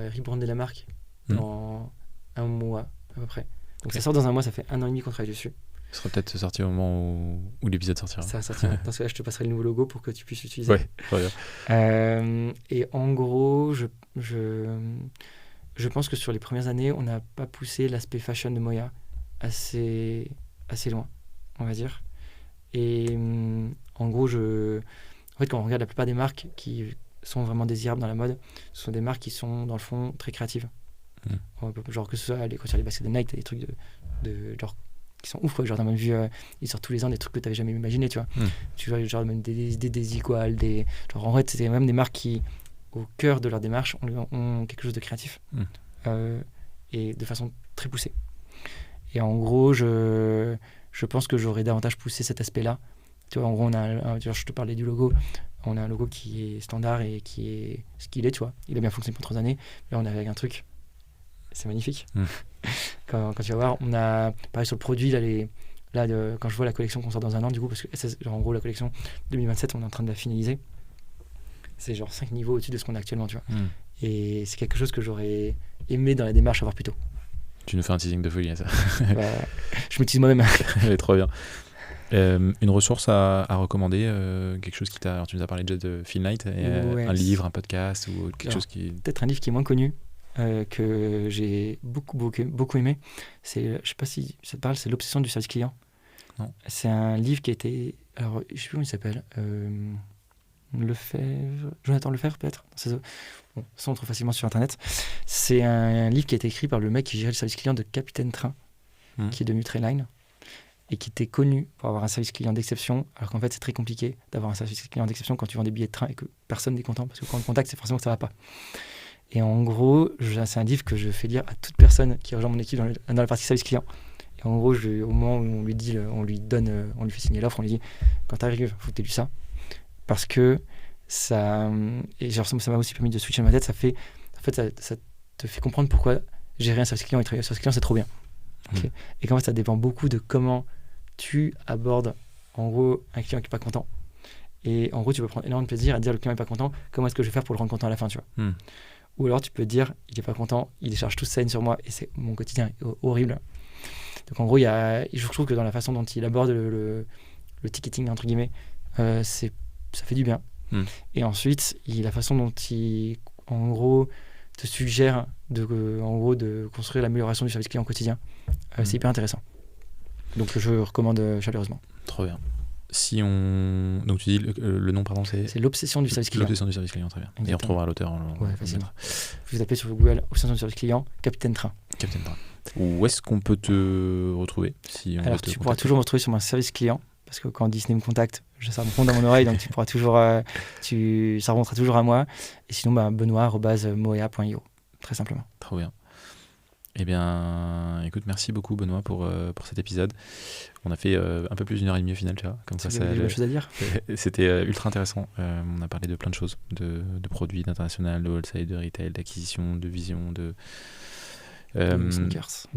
Speaker 1: rebrander la marque dans un mois à peu près. Donc ça sort dans un mois, ça fait 1 an et demi qu'on travaille dessus.
Speaker 2: Ça sera peut-être sorti au moment où l'épisode sortira.
Speaker 1: Ça va sortir. Dans ce cas-là, je te passerai le nouveau logo pour que tu puisses l'utiliser.
Speaker 2: Ouais, très bien.
Speaker 1: Et en gros, je pense que sur les premières années, on n'a pas poussé l'aspect fashion de Moea assez loin, on va dire. Et en gros, en fait, quand on regarde la plupart des marques qui sont vraiment désirables dans la mode, ce sont des marques qui sont dans le fond très créatives. Genre que ce soit sur les baskets de Nike, t'as des trucs de genre qui sont ouf, quoi. Genre d'un point de vue, ils sortent tous les ans des trucs que t'avais jamais imaginé, tu vois. Tu vois, genre même des Equal, genre en fait, c'était même des marques qui, au cœur de leur démarche, ont quelque chose de créatif et de façon très poussée. Et en gros, je pense que j'aurais davantage poussé cet aspect-là. Tu vois, en gros, je te parlais du logo. on a un logo qui est standard et qui est ce qu'il est, tu vois. Il a bien fonctionné pendant 3 années. Là, on est avec un truc. C'est magnifique. Quand tu vas voir, on a, pareil sur le produit, quand je vois la collection qu'on sort dans un an, du coup, parce que en gros, la collection 2027, on est en train de la finaliser. C'est genre 5 niveaux au-dessus de ce qu'on a actuellement, tu vois. Et c'est quelque chose que j'aurais aimé dans la démarche avoir plus tôt.
Speaker 2: Tu nous fais un teasing de folie, ça.
Speaker 1: Je me tease moi-même.
Speaker 2: Trop bien. Une ressource à recommander, quelque chose qui alors tu nous as parlé déjà de Phil Knight, un livre, un podcast ou quelque chose qui...
Speaker 1: Peut-être un livre qui est moins connu, que j'ai beaucoup aimé. Je sais pas si ça te parle, c'est L'Obsession du service client.
Speaker 2: Non.
Speaker 1: C'est un livre qui a été... Alors, je sais plus comment il s'appelle. Jonathan Lefebvre, peut-être. Bon, ça, on trouve facilement sur Internet. C'est un livre qui a été écrit par le mec qui gérait le service client de Capitaine Train, qui est devenu Trainline, et qui était connu pour avoir un service client d'exception, alors qu'en fait, c'est très compliqué d'avoir un service client d'exception quand tu vends des billets de train et que personne n'est content, parce que quand on te contacte, c'est forcément que ça va pas. Et en gros, c'est un livre que je fais lire à toute personne qui rejoint mon équipe dans la partie service client. Et en gros, au moment où on lui fait signer l'offre, on lui dit, quand tu arrives, il faut que tu aies lu ça. Parce que ça m'a aussi permis de switcher dans ma tête. Ça te fait comprendre pourquoi gérer un service client et travailler sur ce client, c'est trop bien. Okay. Et qu'en fait, ça dépend beaucoup de comment tu abordes, en gros, un client qui n'est pas content. Et en gros, tu peux prendre énormément de plaisir à dire le client n'est pas content, comment est-ce que je vais faire pour le rendre content à la fin, tu vois. Ou alors, tu peux dire, il n'est pas content, il décharge toute sa haine sur moi et mon quotidien est horrible. Donc, en gros, je trouve que dans la façon dont il aborde le ticketing, entre guillemets, ça fait du bien. Et ensuite, la façon dont il, en gros, te suggère de construire l'amélioration du service client quotidien, c'est hyper intéressant. Donc, je recommande chaleureusement.
Speaker 2: Trop bien. Donc, tu dis le nom, pardon, c'est
Speaker 1: L'Obsession du service client.
Speaker 2: L'Obsession du service client, très bien. Exactement. Et on retrouvera l'auteur.
Speaker 1: Ouais, facilement. Vous tapez sur Google Obsession du service client, Capitaine Train.
Speaker 2: Capitaine Train. Où est-ce qu'on peut te retrouver
Speaker 1: Alors, tu pourras toujours me retrouver sur mon service client. Parce que quand Disney me contacte, ça me monte dans mon oreille, donc tu pourras toujours, ça remontera toujours à moi. Et sinon, benoît@moea.io, très simplement.
Speaker 2: Trop bien. Eh bien, écoute, merci beaucoup Benoît pour cet épisode. On a fait un peu plus d'1 heure et demie au final, tu vois. Comme ça,
Speaker 1: il y avait des choses à dire.
Speaker 2: C'était ultra intéressant. On a parlé de plein de choses, de produits, d'international, de wholesale, de retail, d'acquisition, de vision, de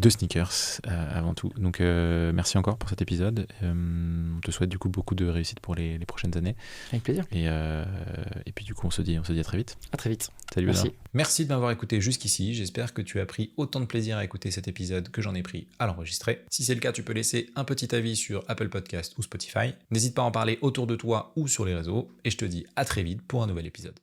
Speaker 2: sneakers avant tout. Donc merci encore pour cet épisode. On te souhaite du coup beaucoup de réussite pour les prochaines années.
Speaker 1: Avec plaisir.
Speaker 2: Et puis du coup on se dit à très vite.
Speaker 1: À très vite.
Speaker 2: Salut.
Speaker 3: Merci. Merci de m'avoir écouté jusqu'ici. J'espère que tu as pris autant de plaisir à écouter cet épisode que j'en ai pris à l'enregistrer. Si c'est le cas, tu peux laisser un petit avis sur Apple Podcast ou Spotify. N'hésite pas à en parler autour de toi ou sur les réseaux. Et je te dis à très vite pour un nouvel épisode.